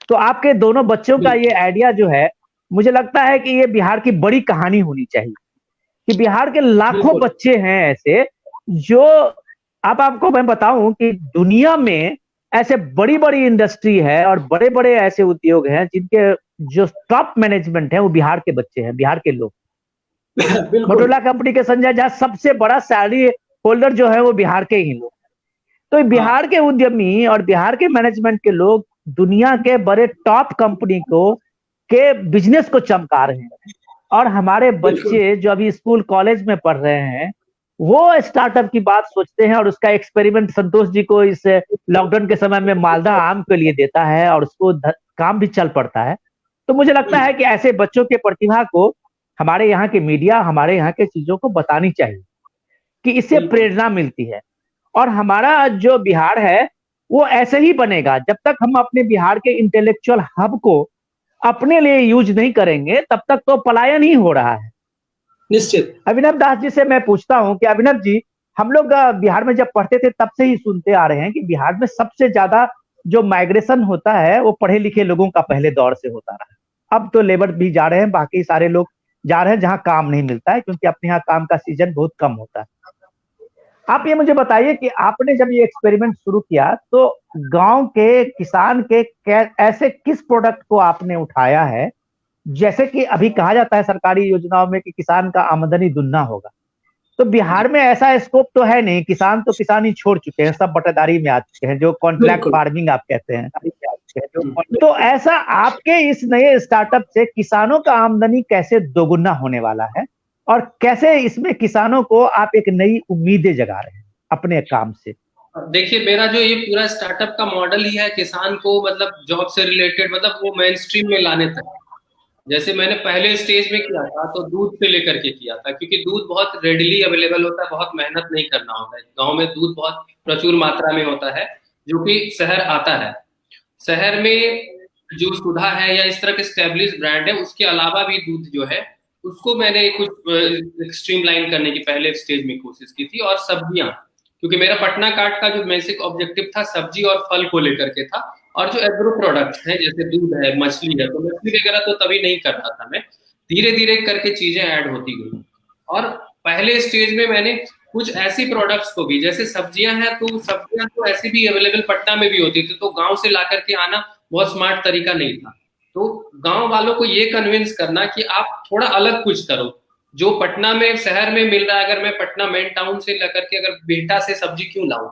तो आपके दोनों बच्चों का ये आइडिया जो है, मुझे लगता है कि ये बिहार की बड़ी कहानी होनी चाहिए कि बिहार के लाखों बच्चे हैं ऐसे जो, अब आपको मैं बताऊं कि दुनिया में ऐसे बड़ी बड़ी इंडस्ट्री है और बड़े बड़े ऐसे उद्योग हैं जिनके जो टॉप मैनेजमेंट है वो बिहार के बच्चे हैं, बिहार के लोग। मोटोरोला कंपनी के संजय झा सबसे बड़ा सैलरी होल्डर जो है वो बिहार के ही लोग। तो बिहार के उद्यमी और बिहार के मैनेजमेंट के लोग दुनिया के बड़े टॉप कंपनी को के बिजनेस को चमका रहे हैं और हमारे बच्चे जो अभी स्कूल कॉलेज में पढ़ रहे हैं वो स्टार्टअप की बात सोचते हैं और उसका एक्सपेरिमेंट संतोष जी को इस लॉकडाउन के समय में मालदा आम के लिए देता है और उसको काम भी चल पड़ता है। तो मुझे लगता है कि ऐसे बच्चों के प्रतिभा को हमारे यहाँ के मीडिया, हमारे यहाँ के चीजों को बतानी चाहिए कि इससे प्रेरणा मिलती है। और हमारा जो बिहार है वो ऐसे ही बनेगा जब तक हम अपने बिहार के इंटेलेक्चुअल हब को अपने लिए यूज नहीं करेंगे, तब तक तो पलायन ही हो रहा है। निश्चित। अभिनव दास जी से मैं पूछता हूं कि अभिनव जी, हम लोग बिहार में जब पढ़ते थे तब से ही सुनते आ रहे हैं कि बिहार में सबसे ज्यादा जो माइग्रेशन होता है वो पढ़े लिखे लोगों का पहले दौर से होता रहा है। अब तो लेबर भी जा रहे हैं, बाकी सारे लोग जा रहे हैं जहां काम नहीं मिलता है, क्योंकि अपने यहाँ काम का सीजन बहुत कम होता है। आप ये मुझे बताइए कि आपने जब ये एक्सपेरिमेंट शुरू किया तो गांव के किसान के ऐसे किस प्रोडक्ट को आपने उठाया है, जैसे कि अभी कहा जाता है सरकारी योजनाओं में कि किसान का आमदनी दुगना होगा, तो बिहार में ऐसा स्कोप तो है नहीं, किसान तो किसानी छोड़ चुके हैं, सब बटेदारी में आ चुके हैं, जो कॉन्ट्रैक्ट फार्मिंग आप कहते हैं। तो ऐसा आपके इस नए स्टार्टअप से किसानों का आमदनी कैसे दोगुना होने वाला है और कैसे इसमें किसानों को आप एक नई उम्मीदें जगा रहे हैं अपने काम से? देखिए, मेरा जो ये पूरा स्टार्टअप का मॉडल ही है किसान को मतलब जॉब से रिलेटेड, मतलब वो मेन स्ट्रीम में लाने तक। जैसे मैंने पहले स्टेज में किया था तो दूध से लेकर के किया था, क्योंकि दूध बहुत रेडिली अवेलेबल होता है, बहुत मेहनत नहीं करना होता है। गांव में दूध बहुत प्रचुर मात्रा में होता है जो कि शहर आता है। शहर में जो सुधा है या इस तरह के स्टेब्लिश ब्रांड है, उसके अलावा भी दूध जो है उसको मैंने कुछ स्ट्रीमलाइन करने की पहले स्टेज में कोशिश की थी। और सब्जियां, क्योंकि मेरा पटना कार्ट का जो बेसिक ऑब्जेक्टिव था सब्जी और फल को लेकर के था, और जो एग्रो प्रोडक्ट्स हैं जैसे दूध है, मछली है, तो मछली वगैरह तो तभी नहीं कर रहा था मैं, धीरे धीरे करके चीजें ऐड होती गई। और पहले स्टेज में मैंने कुछ ऐसी प्रोडक्ट्स को भी, जैसे सब्जियां हैं तो सब्जियां तो ऐसी भी अवेलेबल पटना में भी होती थी, तो गांव से ला करके आना बहुत स्मार्ट तरीका नहीं था। तो गांव वालों को ये कन्विंस करना कि आप थोड़ा अलग कुछ करो, जो पटना में शहर में मिल रहा है, अगर मैं पटना मेन टाउन से लेकर के अगर बिहटा से सब्जी क्यों लाऊं,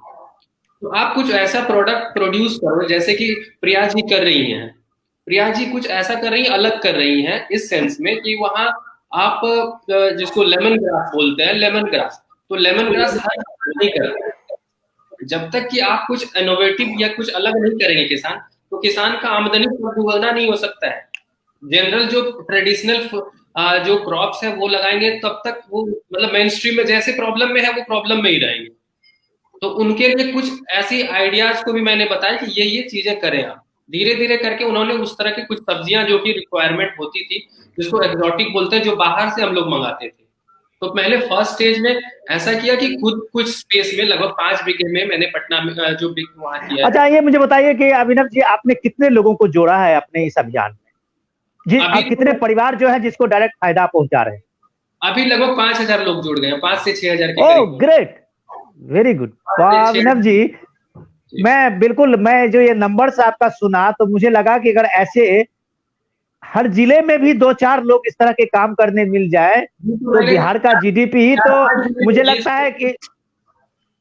तो आप कुछ ऐसा प्रोडक्ट प्रोड्यूस करो जैसे कि प्रिया जी कर रही हैं। प्रिया जी कुछ ऐसा कर रही हैं, अलग कर रही हैं इस सेंस में कि वहां आप जिसको लेमन ग्रास बोलते हैं, लेमन ग्रास, तो लेमन ग्रास हर नहीं करते। जब तक कि आप कुछ इनोवेटिव या कुछ अलग नहीं करेंगे किसान, तो किसान का आमदनी दुगना नहीं हो सकता है। जनरल जो ट्रेडिशनल जो क्रॉप्स है वो लगाएंगे, तब तक वो मतलब मेन स्ट्रीम में जैसे प्रॉब्लम में है वो प्रॉब्लम में ही रहेंगे। तो उनके लिए कुछ ऐसी आइडियाज को भी मैंने बताया कि ये चीजें करें आप। धीरे धीरे करके उन्होंने उस तरह की कुछ सब्जियां जो कि रिक्वायरमेंट होती थी, जिसको एक्सोटिक बोलते हैं, जो बाहर से हम लोग मंगाते थे, तो पहले फर्स्ट स्टेज में ऐसा किया कि खुद कुछ स्पेस में लगभग 5 बीघे में मैंने पटना में जो वहाँ किया। अच्छा, ये मुझे बताइए कि अभिनव जी, आपने कितने लोगों को जोड़ा है अपने इस अभियान में जी? कितने परिवार जो है जिसको डायरेक्ट फायदा पहुंचा रहे हैं? अभी लगभग 5000 लोग जुड़ गए हैं, 5 से 6000 के करीब। Oh great, very good. Abhinav ji, मैं जो ये नंबर्स आपका सुना तो मुझे लगा कि अगर ऐसे हर जिले में भी 2-4 लोग इस तरह के काम करने मिल जाए तो बिहार का जीडीपी, तो मुझे लगता है कि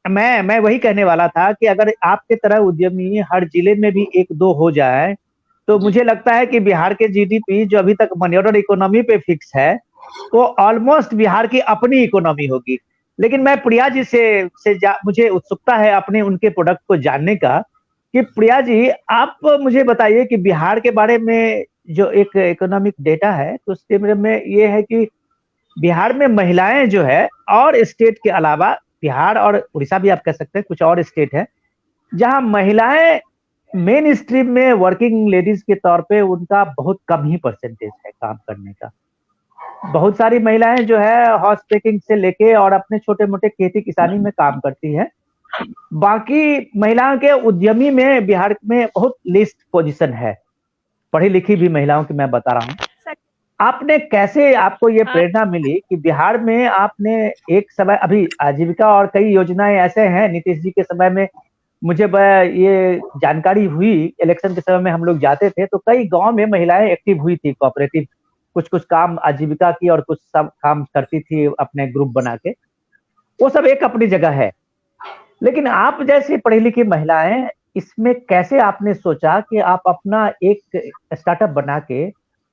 मैं वही कहने वाला था कि अगर आपके तरह उद्यमी हर जिले में भी 1-2 हो जाए तो मुझे लगता है कि बिहार के जीडीपी जो अभी तक मनी ऑर्डर इकोनॉमी पे फिक्स है, वो ऑलमोस्ट बिहार की अपनी इकोनॉमी होगी। लेकिन मैं प्रिया जी से मुझे उत्सुकता है अपने उनके प्रोडक्ट को जानने का कि प्रिया जी, आप मुझे बताइए कि बिहार के बारे में जो एक इकोनॉमिक डेटा है तो उसके में ये है कि बिहार में महिलाएं जो है, और स्टेट के अलावा बिहार और उड़ीसा भी आप कह सकते हैं, कुछ और स्टेट है जहां महिलाएं मेन स्ट्रीम में वर्किंग लेडीज के तौर पे उनका बहुत कम ही परसेंटेज है काम करने का। बहुत सारी महिलाएं जो है हाउस टेकिंग से लेके और अपने छोटे मोटे खेती किसानी में काम करती हैं। बाकी महिलाओं के उद्यमी में बिहार में बहुत लिस्ट पोजीशन है, पढ़ी लिखी भी महिलाओं की मैं बता रहा हूँ। आपने कैसे, आपको ये प्रेरणा मिली कि बिहार में आपने एक समय, अभी आजीविका और कई योजनाएं ऐसे हैं नीतीश जी के समय में, मुझे ये जानकारी हुई, इलेक्शन के समय में हम लोग जाते थे तो कई गांव में महिलाएं एक्टिव हुई थी, कोऑपरेटिव कुछ काम आजीविका की और कुछ सब काम करती थी अपने ग्रुप बना के, वो सब एक अपनी जगह है। लेकिन आप जैसी पढ़ी लिखी महिलाएं, इसमें कैसे आपने सोचा कि आप अपना एक स्टार्टअप बना के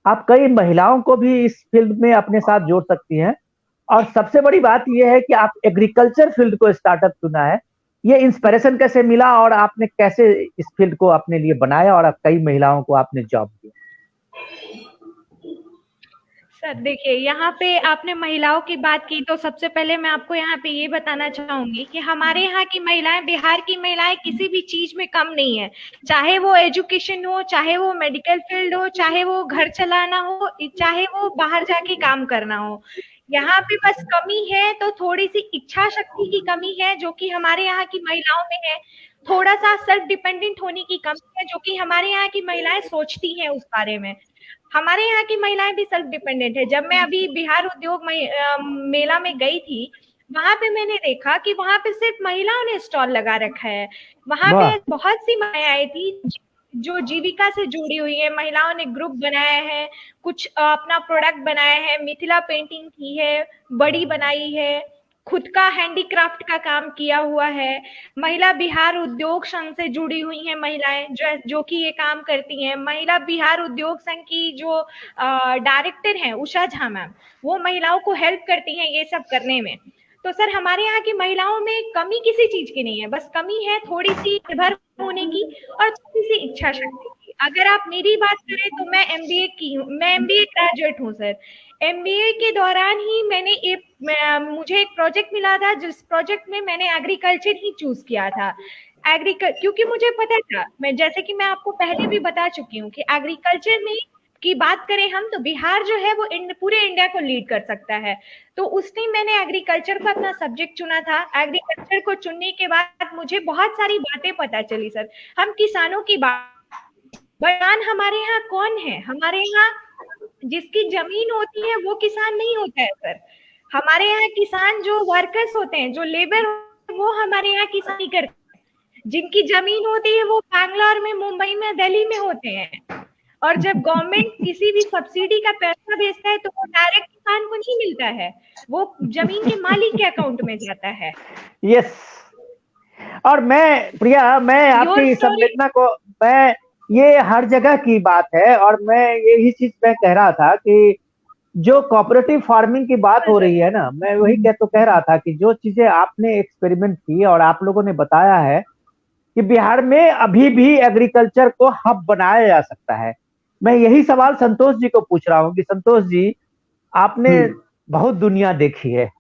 आप कई महिलाओं को भी इस फील्ड में अपने साथ जोड़ सकती हैं? और सबसे बड़ी बात यह है कि आप एग्रीकल्चर फील्ड को स्टार्टअप चुना है, ये इंस्पिरेशन कैसे मिला और आपने कैसे इस फील्ड को अपने लिए बनाया और कई महिलाओं को आपने जॉब दिया? सर देखिए, यहाँ पे आपने महिलाओं की बात की तो सबसे पहले मैं आपको यहाँ पे ये बताना चाहूंगी कि हमारे यहाँ की महिलाएं, बिहार की महिलाएं किसी भी चीज में कम नहीं है, चाहे वो एजुकेशन हो, चाहे वो मेडिकल फील्ड हो, चाहे वो घर चलाना हो, चाहे वो बाहर जाके काम करना हो। यहाँ पे बस कमी है तो थोड़ी सी इच्छा शक्ति की कमी है जो कि हमारे यहाँ की महिलाओं में है, थोड़ा सा सेल्फ डिपेंडेंट होने की कमी है जो कि हमारे यहाँ की महिलाएं सोचती हैं उस बारे में। हमारे यहाँ की महिलाएं भी सेल्फ डिपेंडेंट है। जब मैं अभी बिहार उद्योग मेला में गई थी, वहां पे मैंने देखा कि वहां पे सिर्फ महिलाओं ने स्टॉल लगा रखा है। वहां पे बहुत सी महिलाएं आई थी जो जीविका से जुड़ी हुई है, महिलाओं ने ग्रुप बनाया है, कुछ अपना प्रोडक्ट बनाया है, मिथिला पेंटिंग की है, बड़ी बनाई है, खुद का हैंडीक्राफ्ट का काम किया हुआ है। महिला बिहार उद्योग संघ से जुड़ी हुई हैं महिलाएं जो कि ये काम करती हैं। महिला बिहार उद्योग संघ की जो डायरेक्टर हैं उषा झा मैम, वो महिलाओं को हेल्प करती हैं ये सब करने में। तो सर हमारे यहाँ की महिलाओं में कमी किसी चीज की नहीं है, बस कमी है थोड़ी सी निर्भर होने की और थोड़ी सी इच्छा शक्ति की। अगर आप मेरी बात करें तो मैं एमबीए की हूँ, मैं एमबीए ग्रेजुएट हूँ सर। एमबीए के दौरान ही मुझे एक प्रोजेक्ट मिला था जिस प्रोजेक्ट में मैंने एग्रीकल्चर ही चूज किया था। क्योंकि मुझे पता था, जैसे कि मैं आपको पहले भी बता चुकी हूँ कि एग्रीकल्चर में की बात करें हम तो बिहार जो है वो पूरे इंडिया को लीड कर सकता है। तो उस टाइम मैंने एग्रीकल्चर को अपना सब्जेक्ट चुना था। एग्रीकल्चर को चुनने के बाद मुझे बहुत सारी बातें पता चली सर। हम किसानों की किसान हमारे यहाँ कौन है? हमारे यहाँ जिसकी जमीन होती है वो किसान नहीं होता है सर। हमारे यहाँ किसान जो वर्कर्स होते हैं, जो लेबर, वो हमारे यहाँ किसानी करते हैं। जिनकी जमीन होती है वो बैंगलोर में, मुंबई में, दिल्ली में होते हैं। और जब गवर्नमेंट किसी भी सब्सिडी का पैसा भेजता है तो वो डायरेक्ट किसान को नहीं मिलता है, वो जमीन के मालिक के अकाउंट में जाता है। यस। और मैं प्रिया, मैं आपकी संवेदना को, मैं ये हर जगह की बात है और मैं यही चीज मैं कह रहा था कि जो कोऑपरेटिव फार्मिंग की बात हो रही है ना, मैं वही कह रहा था कि जो चीजें आपने एक्सपेरिमेंट की और आप लोगों ने बताया है कि बिहार में अभी भी एग्रीकल्चर को हब बनाया जा सकता है। मैं यही सवाल संतोष जी को पूछ रहा हूँ कि संतोष जी, आपने बहुत दुनिया देखी है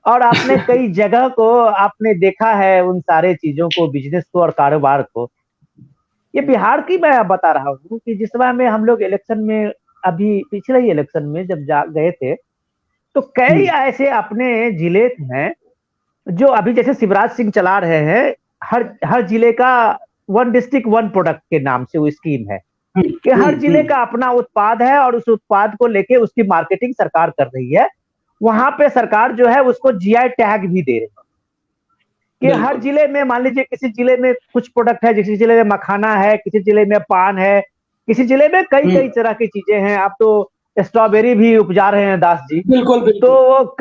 और आपने कई जगह को आपने देखा है, उन सारे चीजों को, बिजनेस को और कारोबार को। ये बिहार की मैं बता रहा हूँ कि जिस समय में हम लोग इलेक्शन में, अभी पिछले ही इलेक्शन में जब गए थे तो कई ऐसे अपने जिले हैं जो अभी जैसे शिवराज सिंह चला रहे हैं, हर जिले का वन डिस्ट्रिक्ट वन प्रोडक्ट के नाम से वो स्कीम है कि हर जिले का अपना उत्पाद है और उस उत्पाद को लेके उसकी मार्केटिंग सरकार कर रही है। वहां पे सरकार जो है उसको जीआई टैग भी दे रही है कि हर जिले में, मान लीजिए किसी जिले में कुछ प्रोडक्ट है, किसी जिले में मखाना है, किसी जिले में पान है, किसी जिले में कई तरह की चीजें हैं। आप तो स्ट्रॉबेरी भी उपजा रहे हैं दास जी। बिल्कुल। तो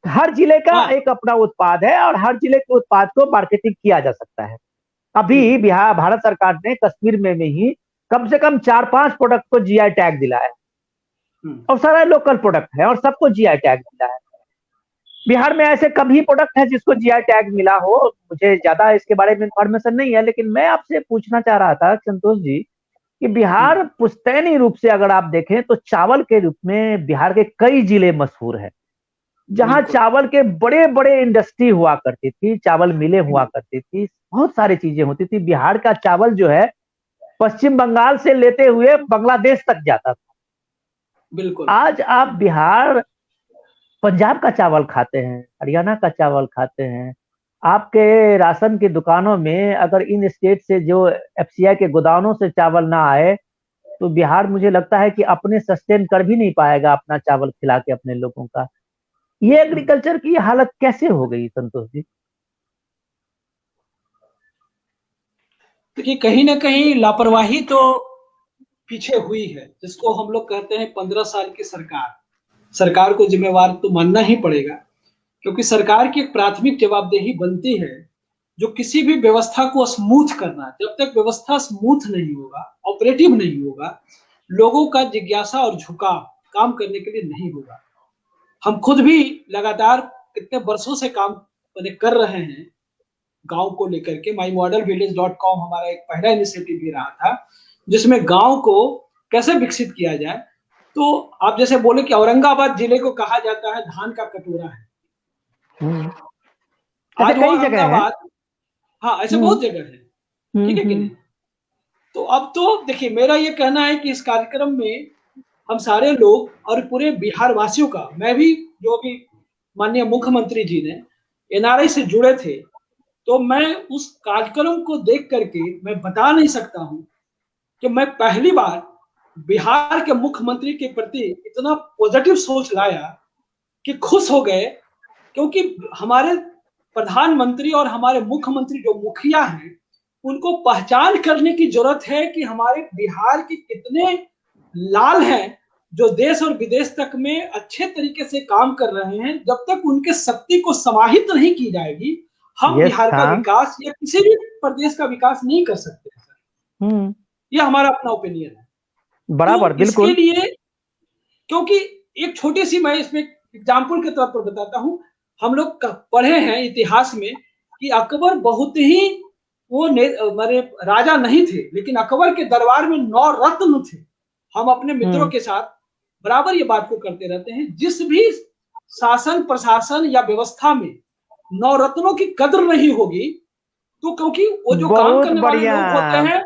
हर जिले का एक अपना उत्पाद है और हर जिले के उत्पाद को मार्केटिंग किया जा सकता है। अभी बिहार भारत सरकार ने कश्मीर में ही कम से कम 4-5 प्रोडक्ट को जीआई टैग दिला है और सारा लोकल प्रोडक्ट है और सबको जीआई टैग मिला है। बिहार में ऐसे कम ही प्रोडक्ट है जिसको जीआई टैग मिला हो। मुझे ज्यादा इसके बारे में इंफॉर्मेशन नहीं है, लेकिन मैं आपसे पूछना चाह रहा था संतोष जी कि बिहार पुश्तैनी रूप से अगर आप देखें तो चावल के रूप में बिहार के कई जिले मशहूर है। जहाँ चावल के बड़े बड़े इंडस्ट्री हुआ करती थी, चावल मिलें हुआ करती थी, बहुत सारी चीजें होती थी। बिहार का चावल जो है पश्चिम बंगाल से लेते हुए बांग्लादेश तक जाता था। बिल्कुल। आज आप बिहार पंजाब का चावल खाते हैं, हरियाणा का चावल खाते हैं। आपके राशन की दुकानों में अगर इन स्टेट से जो एफसीआई के गोदामों से चावल ना आए तो बिहार मुझे लगता है कि अपने सस्टेन कर भी नहीं पाएगा अपना चावल खिला के अपने लोगों का। ये एग्रीकल्चर की हालत कैसे हो गई संतोष जी? देखिए, कहीं ना कहीं लापरवाही तो पीछे हुई है, जिसको हम लोग कहते हैं 15 साल की सरकार को जिम्मेवार तो मानना ही पड़ेगा, क्योंकि सरकार की एक प्राथमिक जवाबदेही बनती है जो किसी भी व्यवस्था को स्मूथ करना। जब तक व्यवस्था स्मूथ नहीं होगा, ऑपरेटिव नहीं होगा, लोगों का जिज्ञासा और झुकाव काम करने के लिए नहीं होगा। हम खुद भी लगातार कितने वर्षों से काम कर रहे हैं गांव को लेकर के। mymodelvillage.com हमारा एक पहला इनिशिएटिव भी रहा था, जिसमें गांव को कैसे विकसित किया जाए। तो आप जैसे बोले कि औरंगाबाद जिले को कहा जाता है धान का कटोरा है। आज कई जगह है। हाँ, ऐसे बहुत जगह है, ठीक है कि नहीं? तो अब तो देखिए, मेरा ये कहना है कि इस कार्यक्रम में हम सारे लोग और पूरे बिहार वासियों का, मैं भी, जो भी माननीय मुख्यमंत्री जी ने एनआरआई से जुड़े थे, तो मैं उस कार्यक्रम को देख करके मैं बता नहीं सकता हूं कि मैं पहली बार बिहार के मुख्यमंत्री के प्रति इतना पॉजिटिव सोच लाया कि खुश हो गए, क्योंकि हमारे प्रधानमंत्री और हमारे मुख्यमंत्री जो मुखिया हैं, उनको पहचान करने की जरूरत है कि हमारे बिहार के कितने लाल हैं जो देश और विदेश तक में अच्छे तरीके से काम कर रहे हैं। जब तक उनके शक्ति को समाहित नहीं की जाएगी, हम बिहार का विकास या किसी भी प्रदेश का विकास नहीं कर सकते सर। यह हमारा अपना ओपिनियन है। बराबर, तो बिल्कुल। इसके लिए, क्योंकि एक छोटी सी मैं इसमें एग्जाम्पल के तौर पर बताता हूं, हम लोग पढ़े हैं इतिहास में कि अकबर बहुत ही वो मेरे राजा नहीं थे, लेकिन अकबर के दरबार में 9 रत्न थे। हम अपने मित्रों के साथ बराबर ये बात को करते रहते हैं, जिस भी शासन प्रशासन या व्यवस्था में 9 रत्नों की कद्र नहीं होगी, तो क्योंकि वो जो काम करने वाले लोग होते हैं,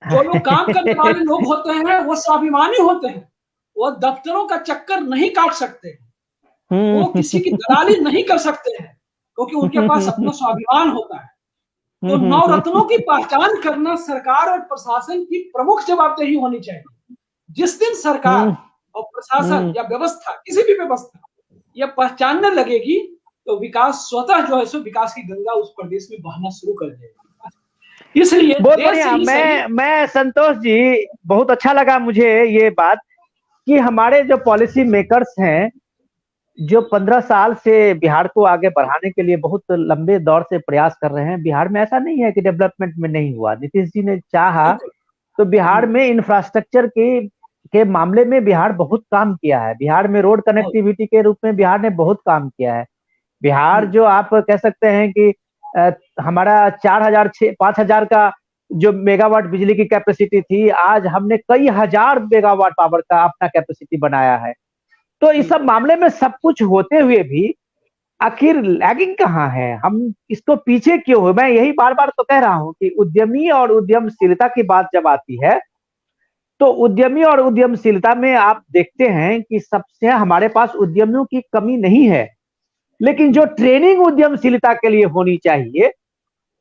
जो लोग काम करने वाले लोग होते हैं, वो स्वाभिमानी होते हैं। वो दफ्तरों का चक्कर नहीं काट सकते, वो किसी की दलाली नहीं कर सकते हैं, क्योंकि उनके पास अपना स्वाभिमान होता है। तो 9 रत्नों की पहचान करना सरकार और प्रशासन की प्रमुख जवाबदेही होनी चाहिए। जिस दिन सरकार और प्रशासन या व्यवस्था, किसी भी व्यवस्था, यह पहचानने लगेगी, तो विकास स्वतः जो है सो विकास की गंगा उस प्रदेश में बहना शुरू कर देगी। इसलिए बहुत बढ़िया। मैं संतोष जी, बहुत अच्छा लगा मुझे ये बात कि हमारे जो पॉलिसी मेकर्स हैं, जो 15 साल से बिहार को आगे बढ़ाने के लिए बहुत लंबे दौर से प्रयास कर रहे हैं। बिहार में ऐसा नहीं है कि डेवलपमेंट में नहीं हुआ। नीतीश जी ने चाहा तो बिहार में इंफ्रास्ट्रक्चर के मामले में बिहार बहुत काम किया है। बिहार में रोड कनेक्टिविटी के रूप में बिहार ने बहुत काम किया है। बिहार जो आप कह सकते हैं कि हमारा 5,000 का जो मेगावाट बिजली की कैपेसिटी थी, आज हमने कई हजार मेगावाट पावर का अपना कैपेसिटी बनाया है। तो इस सब मामले में सब कुछ होते हुए भी आखिर लैगिंग कहाँ है? हम इसको पीछे क्यों हो? मैं यही बार बार तो कह रहा हूं कि उद्यमी और उद्यमशीलता की बात जब आती है, तो उद्यमी और उद्यमशीलता में आप देखते हैं कि सबसे हमारे पास उद्यमियों की कमी नहीं है, लेकिन जो ट्रेनिंग उद्यमशीलता के लिए होनी चाहिए,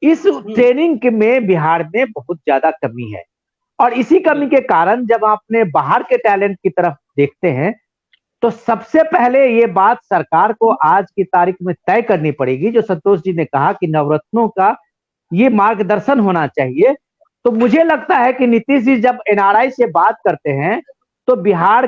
इस ट्रेनिंग में बिहार में बहुत ज्यादा कमी है। और इसी कमी के कारण जब आप अपने बाहर के टैलेंट की तरफ देखते हैं, तो सबसे पहले ये बात सरकार को आज की तारीख में तय करनी पड़ेगी। जो संतोष जी ने कहा कि नवरत्नों का ये मार्गदर्शन होना चाहिए, तो मुझे लगता है कि नीतीश जी जब एनआरआई से बात करते हैं, तो बिहार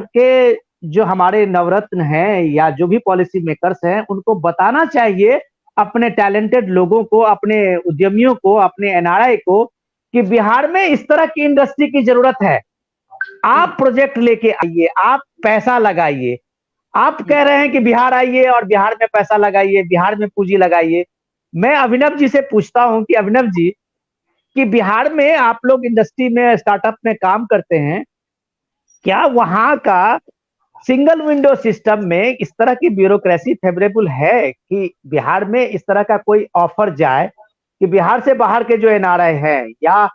के जो हमारे नवरत्न हैं या जो भी पॉलिसी मेकर्स हैं, उनको बताना चाहिए अपने टैलेंटेड लोगों को, अपने उद्यमियों को, अपने एनआरआई को, कि बिहार में इस तरह की इंडस्ट्री की जरूरत है। आप प्रोजेक्ट लेके आइए, आप पैसा लगाइए। आप कह रहे हैं कि बिहार आइए और बिहार में पैसा लगाइए, बिहार में पूंजी लगाइए। मैं अभिनव जी से पूछता हूं कि अभिनव जी, कि बिहार में आप लोग इंडस्ट्री में, स्टार्टअप में काम करते हैं, क्या वहां का सिंगल विंडो सिस्टम में इस तरह की ब्यूरोक्रेसी फेवरेबल है कि बिहार में इस तरह का कोई ऑफर जाए कि बिहार से बाहर के जो एनआरआई हैं या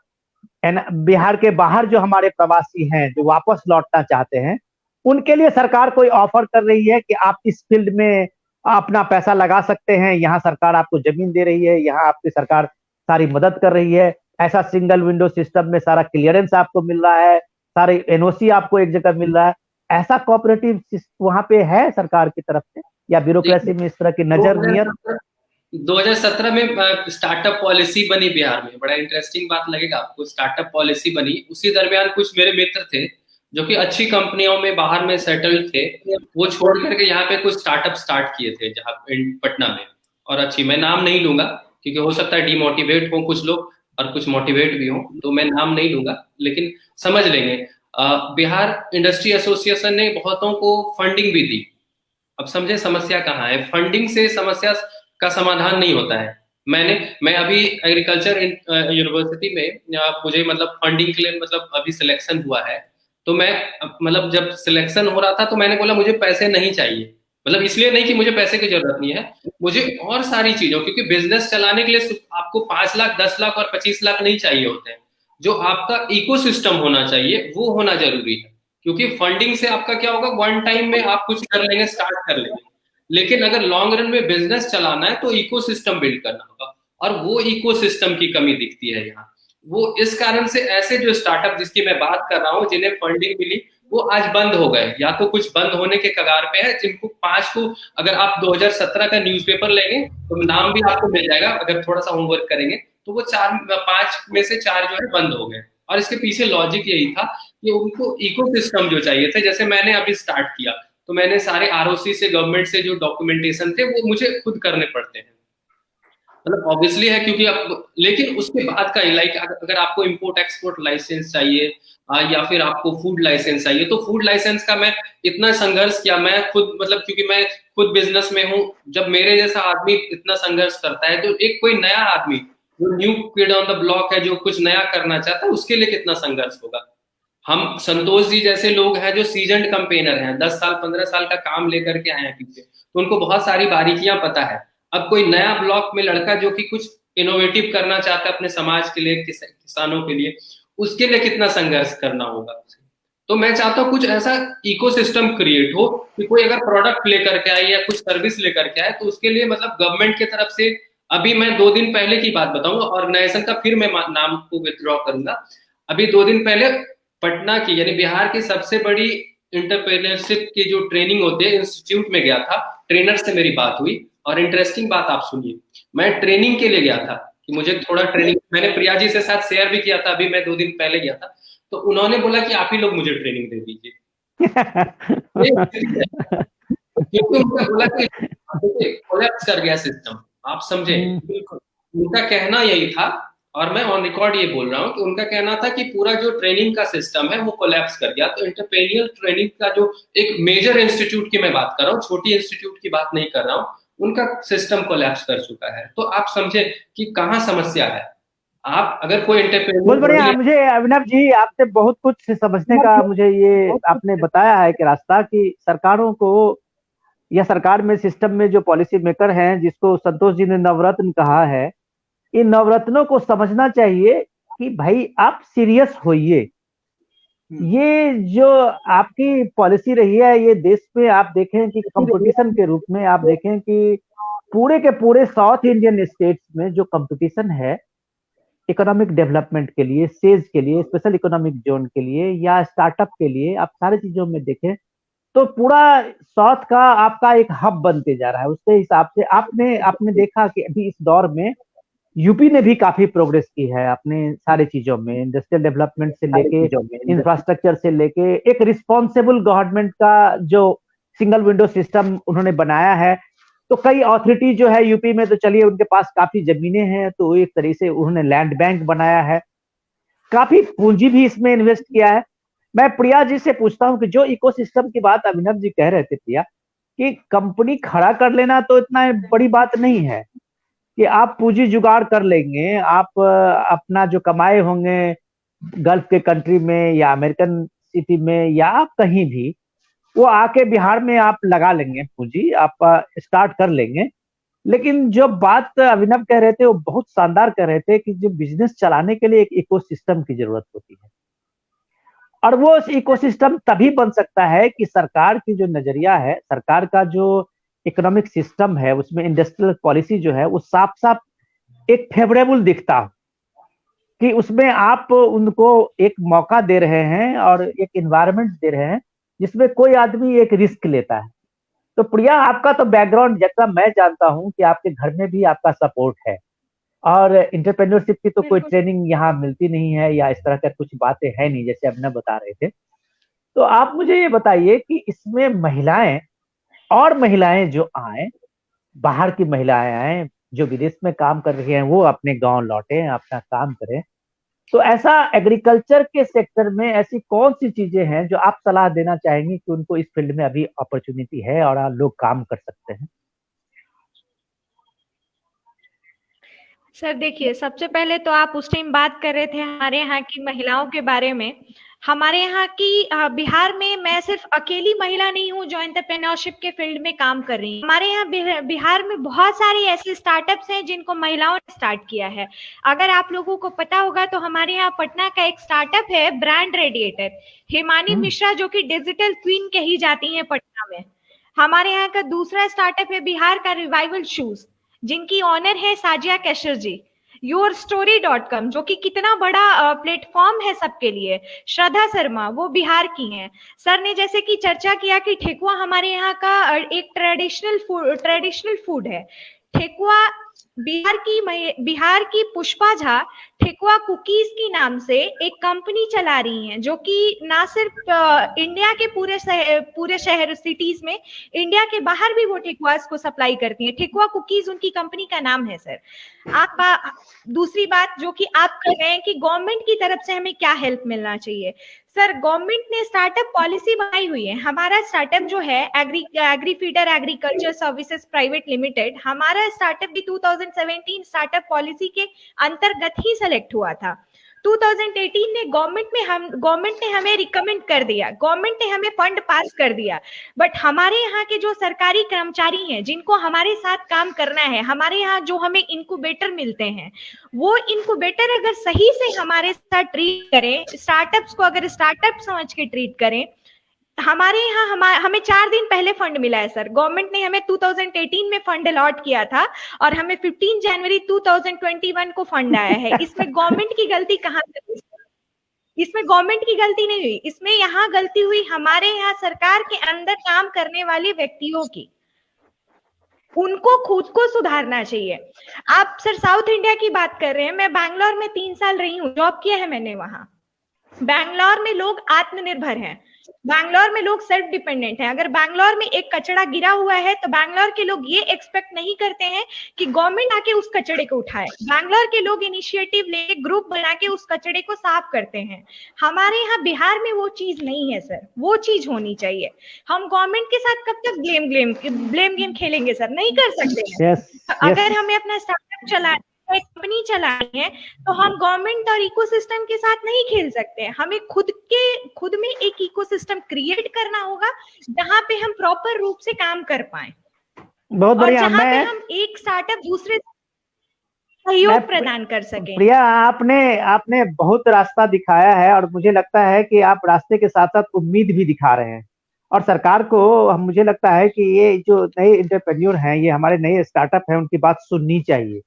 बिहार के बाहर जो हमारे प्रवासी हैं जो वापस लौटना चाहते हैं, उनके लिए सरकार कोई ऑफर कर रही है कि आप इस फील्ड में अपना पैसा लगा सकते हैं, यहाँ सरकार आपको जमीन दे रही है, यहाँ आपकी सरकार सारी मदद कर रही है, ऐसा सिंगल विंडो सिस्टम में सारा क्लियरेंस आपको मिल रहा है, सारे एनओसी आपको एक जगह मिल रहा है, ऐसा कोऑपरेटिव वहां पे है सरकार की तरफ से या ब्यूरोक्रेसी में इस तरह की नजर नियर? 2017 में स्टार्टअप पॉलिसी बनी बिहार में, बड़ा इंटरेस्टिंग बात लगेगा आपको। स्टार्टअप पॉलिसी बनी, उसी दरमियान कुछ मेरे मित्र थे जो कि अच्छी कंपनियों में बाहर में सेटल्ड थे, वो छोड़ करके यहाँ पे कुछ स्टार्टअप स्टार्ट किए थे जहाँ पटना में। और अच्छी, मैं नाम नहीं लूंगा क्योंकि हो सकता है डिमोटिवेट हो कुछ लोग और कुछ मोटिवेट भी हो, तो मैं नाम नहीं लूंगा, लेकिन समझ लेंगे। बिहार इंडस्ट्री एसोसिएशन ने बहुतों को फंडिंग भी दी। अब समझे समस्या कहाँ है, फंडिंग से समस्या का समाधान नहीं होता है। मैं अभी एग्रीकल्चर यूनिवर्सिटी में मुझे मतलब फंडिंग के लिए मतलब अभी सिलेक्शन हुआ है, तो मैं मतलब जब सिलेक्शन हो रहा था तो मैंने बोला मुझे पैसे नहीं चाहिए, मतलब इसलिए नहीं कि मुझे पैसे की जरूरत नहीं है, मुझे और सारी चीजों, क्योंकि बिजनेस चलाने के लिए आपको 5 लाख 10 लाख और 25 लाख नहीं चाहिए होते हैं, जो आपका इकोसिस्टम होना चाहिए वो होना जरूरी है। क्योंकि फंडिंग से आपका क्या होगा, वन टाइम में आप कुछ कर लेंगे, स्टार्ट कर लेंगे, लेकिन अगर लॉन्ग रन में बिजनेस चलाना है तो इकोसिस्टम बिल्ड करना होगा, और वो इकोसिस्टम की कमी दिखती है यहाँ। वो इस कारण से ऐसे जो स्टार्टअप जिसकी मैं बात कर रहा हूँ जिन्हें फंडिंग मिली वो आज बंद हो गए, या तो कुछ बंद होने के कगार पे है, जिनको 5 को अगर आप 2017 का न्यूज़पेपर लेंगे तो नाम भी आपको मिल जाएगा, अगर थोड़ा सा होमवर्क करेंगे तो वो 5 में से 4 जो है बंद हो गए। और इसके पीछे लॉजिक यही था कि उनको इकोसिस्टम जो चाहिए थे, जैसे मैंने अभी स्टार्ट किया तो मैंने सारे आरओसी से, गवर्नमेंट से जो डॉक्यूमेंटेशन थे वो मुझे खुद करने पड़ते हैं, मतलब ऑब्वियसली है क्योंकि अब, लेकिन उसके बाद का लाइक अगर आपको इंपोर्ट एक्सपोर्ट लाइसेंस चाहिए या फिर आपको फूड लाइसेंस चाहिए, तो फूड लाइसेंस का मैं इतना संघर्ष किया, मैं खुद मतलब क्योंकि मैं खुद बिजनेस में हूँ, जब मेरे जैसा आदमी इतना संघर्ष करता है तो एक कोई नया आदमी जो new kid on the block है, जो कुछ नया करना चाहता है, उसके लिए कितना संघर्ष होगा। हम संतोष जी जैसे लोग हैं जो सीजन्ड कंपेनर हैं, 10 साल 15 साल का काम लेकर के आए हैं पीछे, तो उनको बहुत सारी बारीकियां पता है। अब कोई नया ब्लॉक में लड़का जो कि कुछ इनोवेटिव करना चाहता है अपने समाज के लिए, किसानों के लिए, उसके लिए कितना संघर्ष करना होगा उसे। तो मैं चाहता हूँ कुछ ऐसा इकोसिस्टम क्रिएट हो कि कोई अगर प्रोडक्ट लेकर के आए या कुछ सर्विस लेकर के आए तो उसके लिए मतलब गवर्नमेंट की तरफ से, अभी मैं 2 दिन पहले की बात बताऊंगा, ऑर्गेनाइजेशन का फिर मैं नाम को विथड्रॉ करूंगा। अभी 2 दिन पहले पटना की यानी बिहार की सबसे बड़ी इंटरप्रेन्योरशिप की जो ट्रेनिंग होती है इंस्टीट्यूट में गया था, ट्रेनर से मेरी बात हुई, और इंटरेस्टिंग बात आप सुनिए, मैं ट्रेनिंग के लिए गया था कि मुझे थोड़ा ट्रेनिंग, मैंने प्रिया जी से साथ शेयर भी किया था, अभी मैं 2 दिन पहले गया था, तो उन्होंने बोला कि आप ही लोग मुझे ट्रेनिंग दे दीजिए क्योंकि उनका बोला कि कोलैप्स कर गया सिस्टम, आप समझे। उनका कहना यही था, और मैं ऑन रिकॉर्ड ये बोल रहा हूँ कि उनका कहना था कि पूरा जो ट्रेनिंग का सिस्टम है वो कोलैप्स कर गया। तो एंटरप्रेन्योरियल ट्रेनिंग का जो एक मेजर इंस्टीट्यूट की मैं बात कर रहा हूँ, छोटी इंस्टीट्यूट की बात नहीं कर रहा हूँ, उनका सिस्टम कोलैप्स कर चुका है। तो आप समझे कि कहाँ समस्या है। आप अगर कोई एंटरप्रेन्योर, बहुत बढ़िया, मुझे अभिनव जी आपसे बहुत कुछ समझने का मुझे ये आपने बताया है कि रास्ता कि सरकारों को या सरकार में सिस्टम में जो पॉलिसी मेकर हैं, जिसको संतोष जी ने नवरत्न कहा है, इन नवरत्नों को समझना चाहिए कि भाई आप सीरियस होइए। ये जो आपकी पॉलिसी रही है, ये देश में आप देखें कि कंपटीशन के रूप में आप देखें कि पूरे के पूरे साउथ इंडियन स्टेट्स में जो कंपटीशन है इकोनॉमिक डेवलपमेंट के लिए, सेज के लिए, स्पेशल इकोनॉमिक जोन के लिए या स्टार्टअप के लिए, आप सारी चीजों में देखें तो पूरा साउथ का आपका एक हब बनते जा रहा है। उसके हिसाब से आपने देखा कि अभी इस दौर में यूपी ने भी काफी प्रोग्रेस की है अपने सारी चीजों में, इंडस्ट्रियल डेवलपमेंट से लेके इंफ्रास्ट्रक्चर से लेके एक रिस्पॉन्सिबल गवर्नमेंट का जो सिंगल विंडो सिस्टम उन्होंने बनाया है। तो कई अथॉरिटी जो है यूपी में, तो चलिए उनके पास काफी जमीनें हैं, तो एक तरह से उन्होंने लैंड बैंक बनाया है, काफी पूंजी भी इसमें इन्वेस्ट किया है। मैं प्रिया जी से पूछता हूं कि जो इकोसिस्टम की बात अभिनव जी कह रहे थे प्रिया, कि कंपनी खड़ा कर लेना तो इतना बड़ी बात नहीं है कि आप पूंजी जुगाड़ कर लेंगे, आप अपना जो कमाए होंगे गल्फ के कंट्री में या अमेरिकन सिटी में या कहीं भी, वो आके बिहार में आप लगा लेंगे पूंजी, आप स्टार्ट कर लेंगे। लेकिन जो बात अभिनव कह रहे थे वो बहुत शानदार कह रहे थे कि जो बिजनेस चलाने के लिए एक इकोसिस्टम की जरूरत होती है, और वो इकोसिस्टम तभी बन सकता है कि सरकार की जो नजरिया है, सरकार का जो इकोनॉमिक सिस्टम है, उसमें इंडस्ट्रियल पॉलिसी जो है वो साफ साफ एक फेवरेबल दिखता हो, कि उसमें आप उनको एक मौका दे रहे हैं और एक इन्वायरमेंट दे रहे हैं जिसमें कोई आदमी एक रिस्क लेता है। तो प्रिया, आपका तो बैकग्राउंड जितना मैं जानता हूं कि आपके घर में भी आपका सपोर्ट है, और इंटरप्रेन्योरशिप की तो कोई बिल्कुल ट्रेनिंग यहाँ मिलती नहीं है या इस तरह का कुछ बातें है नहीं, जैसे अभिनव बता रहे थे। तो आप मुझे ये बताइए कि इसमें महिलाएं, और महिलाएं जो आए, बाहर की महिलाएं आए जो विदेश में काम कर रही हैं, वो अपने गांव लौटे, अपना काम करें। तो ऐसा एग्रीकल्चर के सेक्टर में ऐसी कौन सी चीजें हैं जो आप सलाह देना चाहेंगी कि उनको इस फील्ड में अभी अपॉर्चुनिटी है और लोग काम कर सकते हैं? सर, देखिए, सबसे पहले तो आप उस टाइम बात कर रहे थे हमारे यहाँ की महिलाओं के बारे में। हमारे यहाँ की बिहार में मैं सिर्फ अकेली महिला नहीं हूँ जो एंटरप्रेन्योरशिप के फील्ड में काम कर रही हूँ। हमारे यहाँ बिहार में बहुत सारे ऐसे स्टार्टअप्स हैं जिनको महिलाओं ने स्टार्ट किया है। अगर आप लोगों को पता होगा तो हमारे यहाँ पटना का एक स्टार्टअप है ब्रांड रेडिएटर, हिमानी मिश्रा जो कि डिजिटल क्वीन कही जाती है पटना में। हमारे यहाँ का दूसरा स्टार्टअप है बिहार का रिवाइवल शूज, जिनकी ऑनर है साजिया कैशर जी। yourstory.com जो कि कितना बड़ा प्लेटफॉर्म है सबके लिए। श्रद्धा शर्मा, वो बिहार की हैं। सर ने जैसे कि चर्चा किया कि ठेकुआ हमारे यहाँ का एक ट्रेडिशनल फूड है। ठेकुआ बिहार की पुष्पा झा ठेकुआ कुकीज की नाम से एक कंपनी चला रही हैं, जो कि ना सिर्फ इंडिया के पूरे शहर सिटीज में, इंडिया के बाहर भी वो ठेकुआस को सप्लाई करती हैं। ठेकुआ कुकीज उनकी कंपनी का नाम है सर। दूसरी बात जो कि आप कर रहे हैं कि गवर्नमेंट की तरफ से हमें क्या हेल्प मिलना चाहिए। सर, गवर्नमेंट ने स्टार्टअप पॉलिसी बनाई हुई है। हमारा स्टार्टअप जो है Agri Feeder Agriculture Services Private Limited, हमारा स्टार्टअप भी 2017 स्टार्टअप पॉलिसी के अंतर्गत ही सेलेक्ट हुआ था। 2018 में गवर्नमेंट ने हमें रिकमेंड कर दिया, गवर्नमेंट ने हमें फंड पास कर दिया। बट हमारे यहाँ के जो सरकारी कर्मचारी हैं जिनको हमारे साथ काम करना है, हमारे यहाँ जो हमें इनक्यूबेटर मिलते हैं, वो इनक्यूबेटर अगर सही से हमारे साथ ट्रीट करें, स्टार्टअप्स को अगर स्टार्टअप समझ के ट्रीट करें। हमारे यहाँ हमें 4 दिन पहले फंड मिला है सर। गवर्नमेंट ने हमें 2018 में फंड अलॉट किया था और हमें 15 जनवरी 2021 को फंड आया है। इसमें गवर्नमेंट की गलती कहाँ हुई? इसमें गवर्नमेंट की गलती नहीं हुई, इसमें यहाँ गलती हुई हमारे यहाँ सरकार के अंदर काम करने वाले व्यक्तियों की। उनको खुद को सुधारना चाहिए। आप सर साउथ इंडिया की बात कर रहे हैं। मैं बैंगलोर में 3 साल रही हूँ, जॉब किया है मैंने वहां। बैंगलोर में लोग आत्मनिर्भर हैं, बैंगलोर में लोग सेल्फ डिपेंडेंट हैं। अगर बैंगलोर में एक कचरा गिरा हुआ है तो बैंगलोर के लोग ये एक्सपेक्ट नहीं करते हैं कि गवर्नमेंट आके उस कचड़े को उठाए। बैंगलोर के लोग इनिशिएटिव ले ग्रुप बना के उस कचड़े को साफ करते हैं। हमारे यहाँ बिहार में वो चीज नहीं है सर, वो चीज होनी चाहिए। हम गवर्नमेंट के साथ कब तक ब्लेम गेम खेलेंगे सर? नहीं कर सकते हैं। अगर हमें अपना स्टार्टअप चलाना, कंपनी चलानी है, तो हम गवर्नमेंट और इकोसिस्टम के साथ नहीं खेल सकते। हमें खुद में एक इकोसिस्टम क्रिएट करना होगा जहां पे हम प्रॉपर रूप से काम कर पाए। बहुत बढ़िया। और जहां पे हम एक स्टार्टअप दूसरे सहयोग प्रदान कर सके। प्रिया, आपने बहुत रास्ता दिखाया है और मुझे लगता है कि आप रास्ते के साथ साथ उम्मीद भी दिखा रहे हैं। और सरकार को मुझे लगता है कि ये जो नए एंटरप्रेन्योर हैं, ये हमारे नए स्टार्टअप हैं, उनकी बात सुननी चाहिए।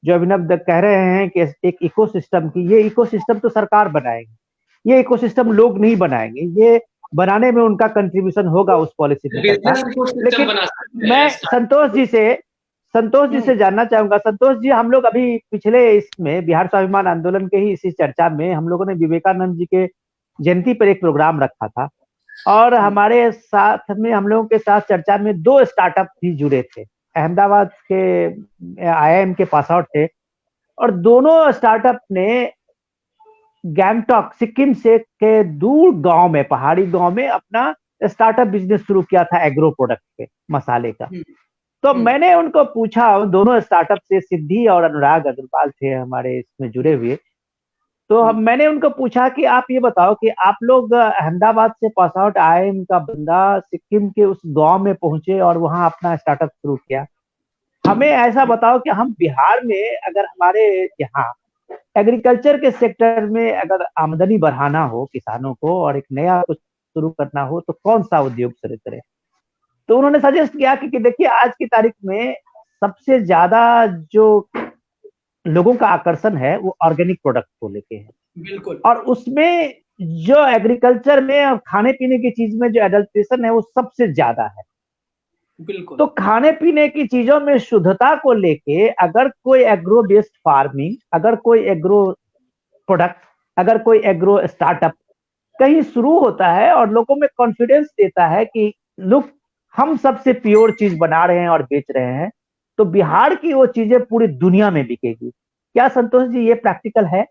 जो अभिनव कह रहे हैं कि एक इकोसिस्टम की, ये इकोसिस्टम तो सरकार बनाएगी, ये इकोसिस्टम लोग नहीं बनाएंगे। ये बनाने में उनका कंट्रीब्यूशन होगा उस पॉलिसी में। लेकिन मैं संतोष जी से जानना चाहूंगा। संतोष जी, हम लोग अभी पिछले इसमें बिहार स्वाभिमान आंदोलन के ही इसी चर्चा में हम लोगों ने विवेकानंद जी के जयंती पर एक प्रोग्राम रखा था, और हमारे साथ में, हम लोगों के साथ चर्चा में 2 स्टार्टअप भी जुड़े थे। अहमदाबाद के IIM के पास आउट थे, और दोनों स्टार्टअप ने गैंगटॉक, सिक्किम से के दूर गांव में, पहाड़ी गांव में अपना स्टार्टअप बिजनेस शुरू किया था एग्रो प्रोडक्ट के, मसाले का। तो मैंने उनको पूछा, दोनों स्टार्टअप से सिद्धि और अनुराग अग्रवाल थे हमारे इसमें जुड़े हुए, तो मैंने उनको पूछा कि आप ये बताओ कि आप लोग अहमदाबाद से पास आउट आईआईएम का बंदा सिक्किम के उस गांव में पहुंचे और वहां अपना स्टार्टअप शुरू किया। हमें ऐसा बताओ कि हम बिहार में अगर हमारे यहाँ एग्रीकल्चर के सेक्टर में अगर आमदनी बढ़ाना हो किसानों को और एक नया कुछ शुरू करना हो तो कौन सा उद्योग शुरू करें। तो उन्होंने सजेस्ट किया कि देखिए आज की तारीख में सबसे ज्यादा जो लोगों का आकर्षण है वो ऑर्गेनिक प्रोडक्ट को लेके है। बिल्कुल। और उसमें जो एग्रीकल्चर में और खाने पीने की चीज में जो एडल्ट्रेशन है वो सबसे ज्यादा है। बिल्कुल। तो खाने पीने की चीजों में शुद्धता को लेके अगर कोई एग्रो बेस्ड फार्मिंग, अगर कोई एग्रो प्रोडक्ट, अगर कोई एग्रो स्टार्टअप कहीं शुरू होता है और लोगों में कॉन्फिडेंस देता है कि लोग हम सबसे प्योर चीज बना रहे हैं और बेच रहे हैं, तो बिहार की वो चीजें पूरी दुनिया में बिकेगी। क्या संतोष जी ये प्रैक्टिकल है?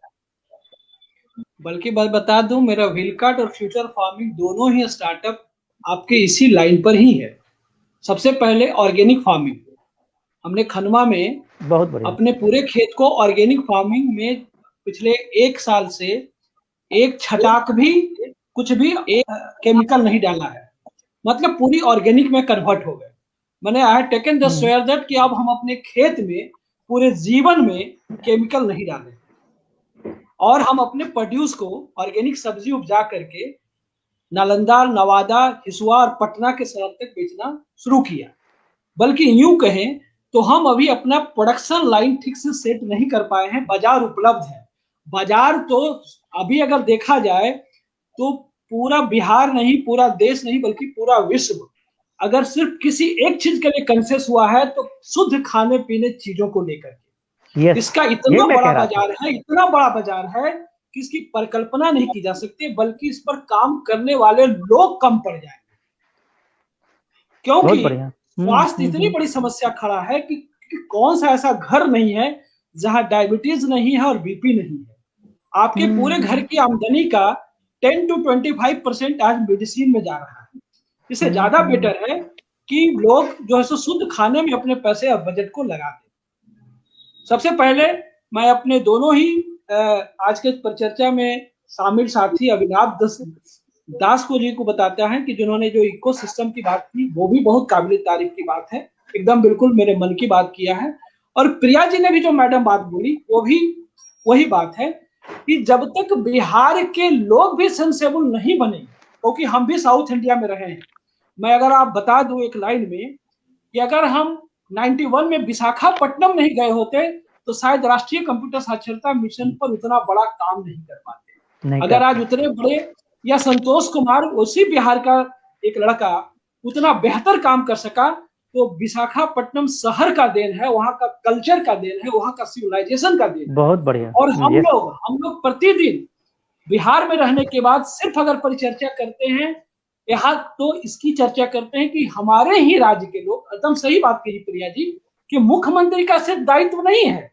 बल्कि बात बता दूं, मेरा व्हीलकार्ट और फ्यूचर फार्मिंग दोनों ही स्टार्टअप आपके इसी लाइन पर ही है। सबसे पहले ऑर्गेनिक फार्मिंग, हमने खनवा में बहुत बढ़िया अपने पूरे खेत को ऑर्गेनिक फार्मिंग में पिछले 1 साल से एक छटाक भी कुछ भी एक केमिकल नहीं डाला है, मतलब पूरी ऑर्गेनिक में कन्वर्ट हो गए। मैंने I have taken the swear that कि अब हम अपने खेत में पूरे जीवन में केमिकल नहीं डालें और हम अपने प्रोड्यूस को ऑर्गेनिक सब्जी उपजा करके नालंदा, नवादा, हिसुआ और पटना के शहर तक बेचना शुरू किया। बल्कि यूं कहें तो हम अभी अपना प्रोडक्शन लाइन ठीक से सेट नहीं कर पाए हैं। बाजार उपलब्ध है, बाजार तो अभी अगर देखा जाए तो पूरा बिहार नहीं, पूरा देश नहीं, बल्कि पूरा विश्व अगर सिर्फ किसी एक चीज के लिए कंसेस हुआ है तो शुद्ध खाने पीने चीजों को लेकर के इसका इतना बड़ा बाजार है, इतना बड़ा बाजार है कि इसकी परिकल्पना नहीं की जा सकती, बल्कि इस पर काम करने वाले लोग कम पड़ जाएंगे। क्योंकि स्वास्थ्य इतनी बड़ी समस्या खड़ा है कि कौन सा ऐसा घर नहीं है जहां डायबिटीज नहीं है और बीपी नहीं है। आपके पूरे घर की आमदनी का 10 to 25% आज मेडिसिन में जा रहा है। इससे ज्यादा बेटर है कि लोग जो है सो शुद्ध खाने में अपने पैसे और बजट को लगा दें। सबसे पहले मैं अपने दोनों ही आज के परिचर्चा में शामिल साथी अभिनव दास को जी को बताता है कि जिन्होंने जो इकोसिस्टम की बात की वो भी बहुत काबिल तारीफ की बात है, एकदम बिल्कुल मेरे मन की बात किया है। और प्रिया जी ने भी जो मैडम बात बोली वो भी वही बात है कि जब तक बिहार के लोग भी सेंसेबल नहीं बने, क्योंकि हम भी साउथ इंडिया में रहे हैं। मैं अगर आप बता दूं एक लाइन में कि अगर हम 91 में विशाखापट्टनम नहीं गए होते तो शायद राष्ट्रीय कंप्यूटर साक्षरता मिशन पर उतना बड़ा काम नहीं कर पाते। अगर आज उतने बड़े या संतोष कुमार उसी बिहार का एक लड़का उतना बेहतर काम कर सका तो विशाखापट्टनम शहर का देन है, वहां का कल्चर का देन है, वहां का सिविलाइजेशन का देन है। बहुत बढ़िया। और हम लोग प्रतिदिन बिहार में रहने के बाद सिर्फ अगर परिचर्चा करते हैं यहाँ तो इसकी चर्चा करते हैं कि हमारे ही राज्य के लोग, एकदम सही बात कही प्रिया जी, कि मुख्यमंत्री का सिर्फ दायित्व नहीं है,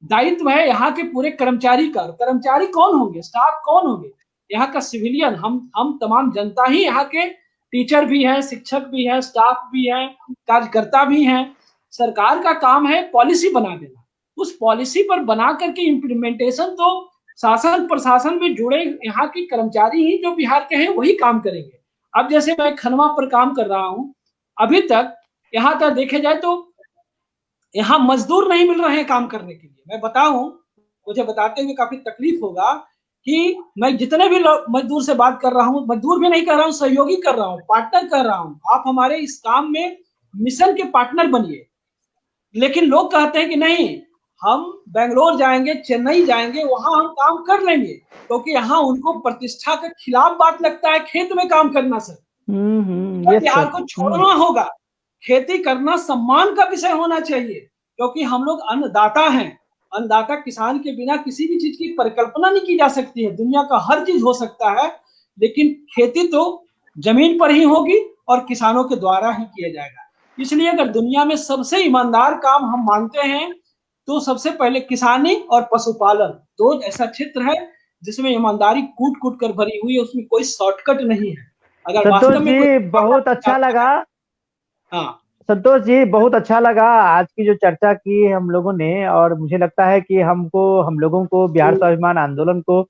दायित्व है यहाँ के पूरे कर्मचारी का। कर्मचारी कौन होंगे, स्टाफ कौन होंगे, यहाँ का सिविलियन, हम तमाम जनता ही, यहाँ के टीचर भी हैं, शिक्षक भी हैं, स्टाफ भी हैं, कार्यकर्ता भी हैं। सरकार का काम है पॉलिसी बना देना, उस पॉलिसी पर बना करके इम्प्लीमेंटेशन तो शासन प्रशासन में जुड़े यहाँ के कर्मचारी ही जो बिहार के हैं वही काम करेंगे। अब जैसे मैं खनवा पर काम कर रहा हूँ, अभी तक यहाँ तक देखे जाए तो यहाँ मजदूर नहीं मिल रहे हैं काम करने के लिए। मैं बताऊं, मुझे बताते हुए काफी तकलीफ होगा कि मैं जितने भी मजदूर से बात कर रहा हूँ, मजदूर भी नहीं कर रहा हूँ, सहयोगी कर रहा हूँ, पार्टनर कर रहा हूँ, आप हमारे इस काम में मिशन के पार्टनर बनिए। लेकिन लोग कहते हैं कि नहीं, हम बेंगलोर जाएंगे, चेन्नई जाएंगे, वहां हम काम कर लेंगे, क्योंकि यहाँ उनको प्रतिष्ठा के खिलाफ बात लगता है खेत में काम करना। सर बिहार को छोड़ना होगा, खेती करना सम्मान का विषय होना चाहिए, क्योंकि हम लोग अन्नदाता हैं। अन्नदाता किसान के बिना किसी भी चीज की परिकल्पना नहीं की जा सकती है। दुनिया का हर चीज हो सकता है, लेकिन खेती तो जमीन पर ही होगी और किसानों के द्वारा ही किया जाएगा। इसलिए अगर दुनिया में सबसे ईमानदार काम हम मानते हैं तो सबसे पहले किसानी और पशुपालन दो ऐसा क्षेत्र है जिसमें ईमानदारी कूट कूट कर भरी हुई है, उसमें कोई शॉर्टकट नहीं है। अगर वास्तव में बहुत अच्छा लगा। हाँ संतोष जी, बहुत अच्छा लगा आज की जो चर्चा की हम लोगों ने, और मुझे लगता है कि हम लोगों को बिहार स्वाभिमान आंदोलन को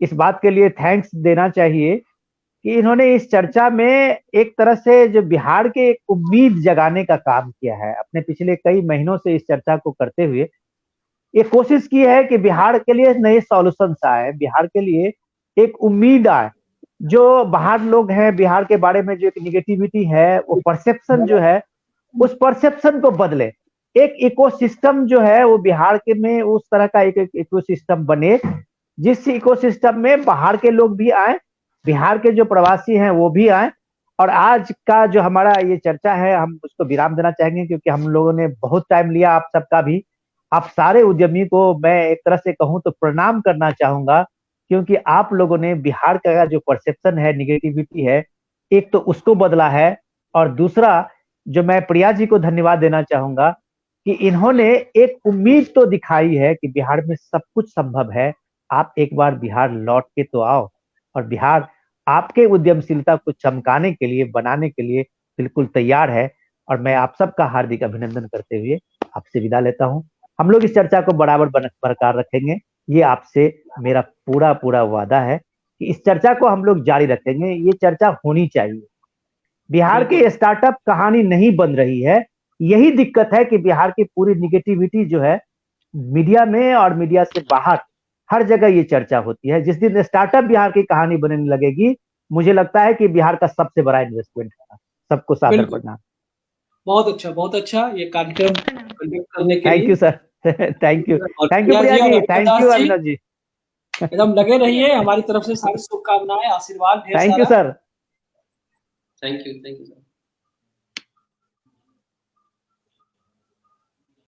इस बात के लिए थैंक्स देना चाहिए कि इन्होंने इस चर्चा में एक तरह से जो बिहार के एक उम्मीद जगाने का काम किया है। अपने पिछले कई महीनों से इस चर्चा को करते हुए ये कोशिश की है कि बिहार के लिए नए सॉल्यूशंस आए, बिहार के लिए एक उम्मीद आए। जो बाहर लोग हैं, बिहार के बारे में जो एक निगेटिविटी है, वो परसेप्शन जो है, उस परसेप्शन को बदले। एक इकोसिस्टम जो है वो बिहार के में उस तरह का एक इकोसिस्टम बने, जिस इकोसिस्टम में बाहर के लोग भी आए, बिहार के जो प्रवासी हैं वो भी आए। और आज का जो हमारा ये चर्चा है, हम उसको विराम देना चाहेंगे, क्योंकि हम लोगों ने बहुत टाइम लिया आप सबका भी। आप सारे उद्यमी को मैं एक तरह से कहूं तो प्रणाम करना चाहूंगा, क्योंकि आप लोगों ने बिहार का जो परसेप्शन है, निगेटिविटी है, एक तो उसको बदला है। और दूसरा, जो मैं प्रिया जी को धन्यवाद देना चाहूंगा कि इन्होंने एक उम्मीद तो दिखाई है कि बिहार में सब कुछ संभव है। आप एक बार बिहार लौट के तो आओ, और बिहार आपके उद्यमशीलता को चमकाने के लिए, बनाने के लिए बिल्कुल तैयार है। और मैं आप सबका हार्दिक अभिनंदन करते हुए आपसे विदा लेता हूं। हम लोग इस चर्चा को बराबर बरकरार रखेंगे, ये आपसे मेरा पूरा पूरा वादा है कि इस चर्चा को हम लोग जारी रखेंगे। ये चर्चा होनी चाहिए। बिहार की स्टार्टअप कहानी नहीं बन रही है, यही दिक्कत है कि बिहार की पूरी निगेटिविटी जो है मीडिया में और मीडिया से बाहर हर जगह ये चर्चा होती है। जिस दिन स्टार्टअप बिहार की कहानी बनने लगेगी, मुझे लगता है कि बिहार का सबसे बड़ा इन्वेस्टमेंट है। सबको सादर प्रणाम। बहुत अच्छा ये कार्यक्रम कंडक्ट करने के लिए। Thank you sir, thank you Priya ji, thank you Abhinav ji. एकदम लगे रहिए, हमारी तरफ से सारी शुभकामनाएं, आशीर्वाद। Thank you sir. Thank you sir.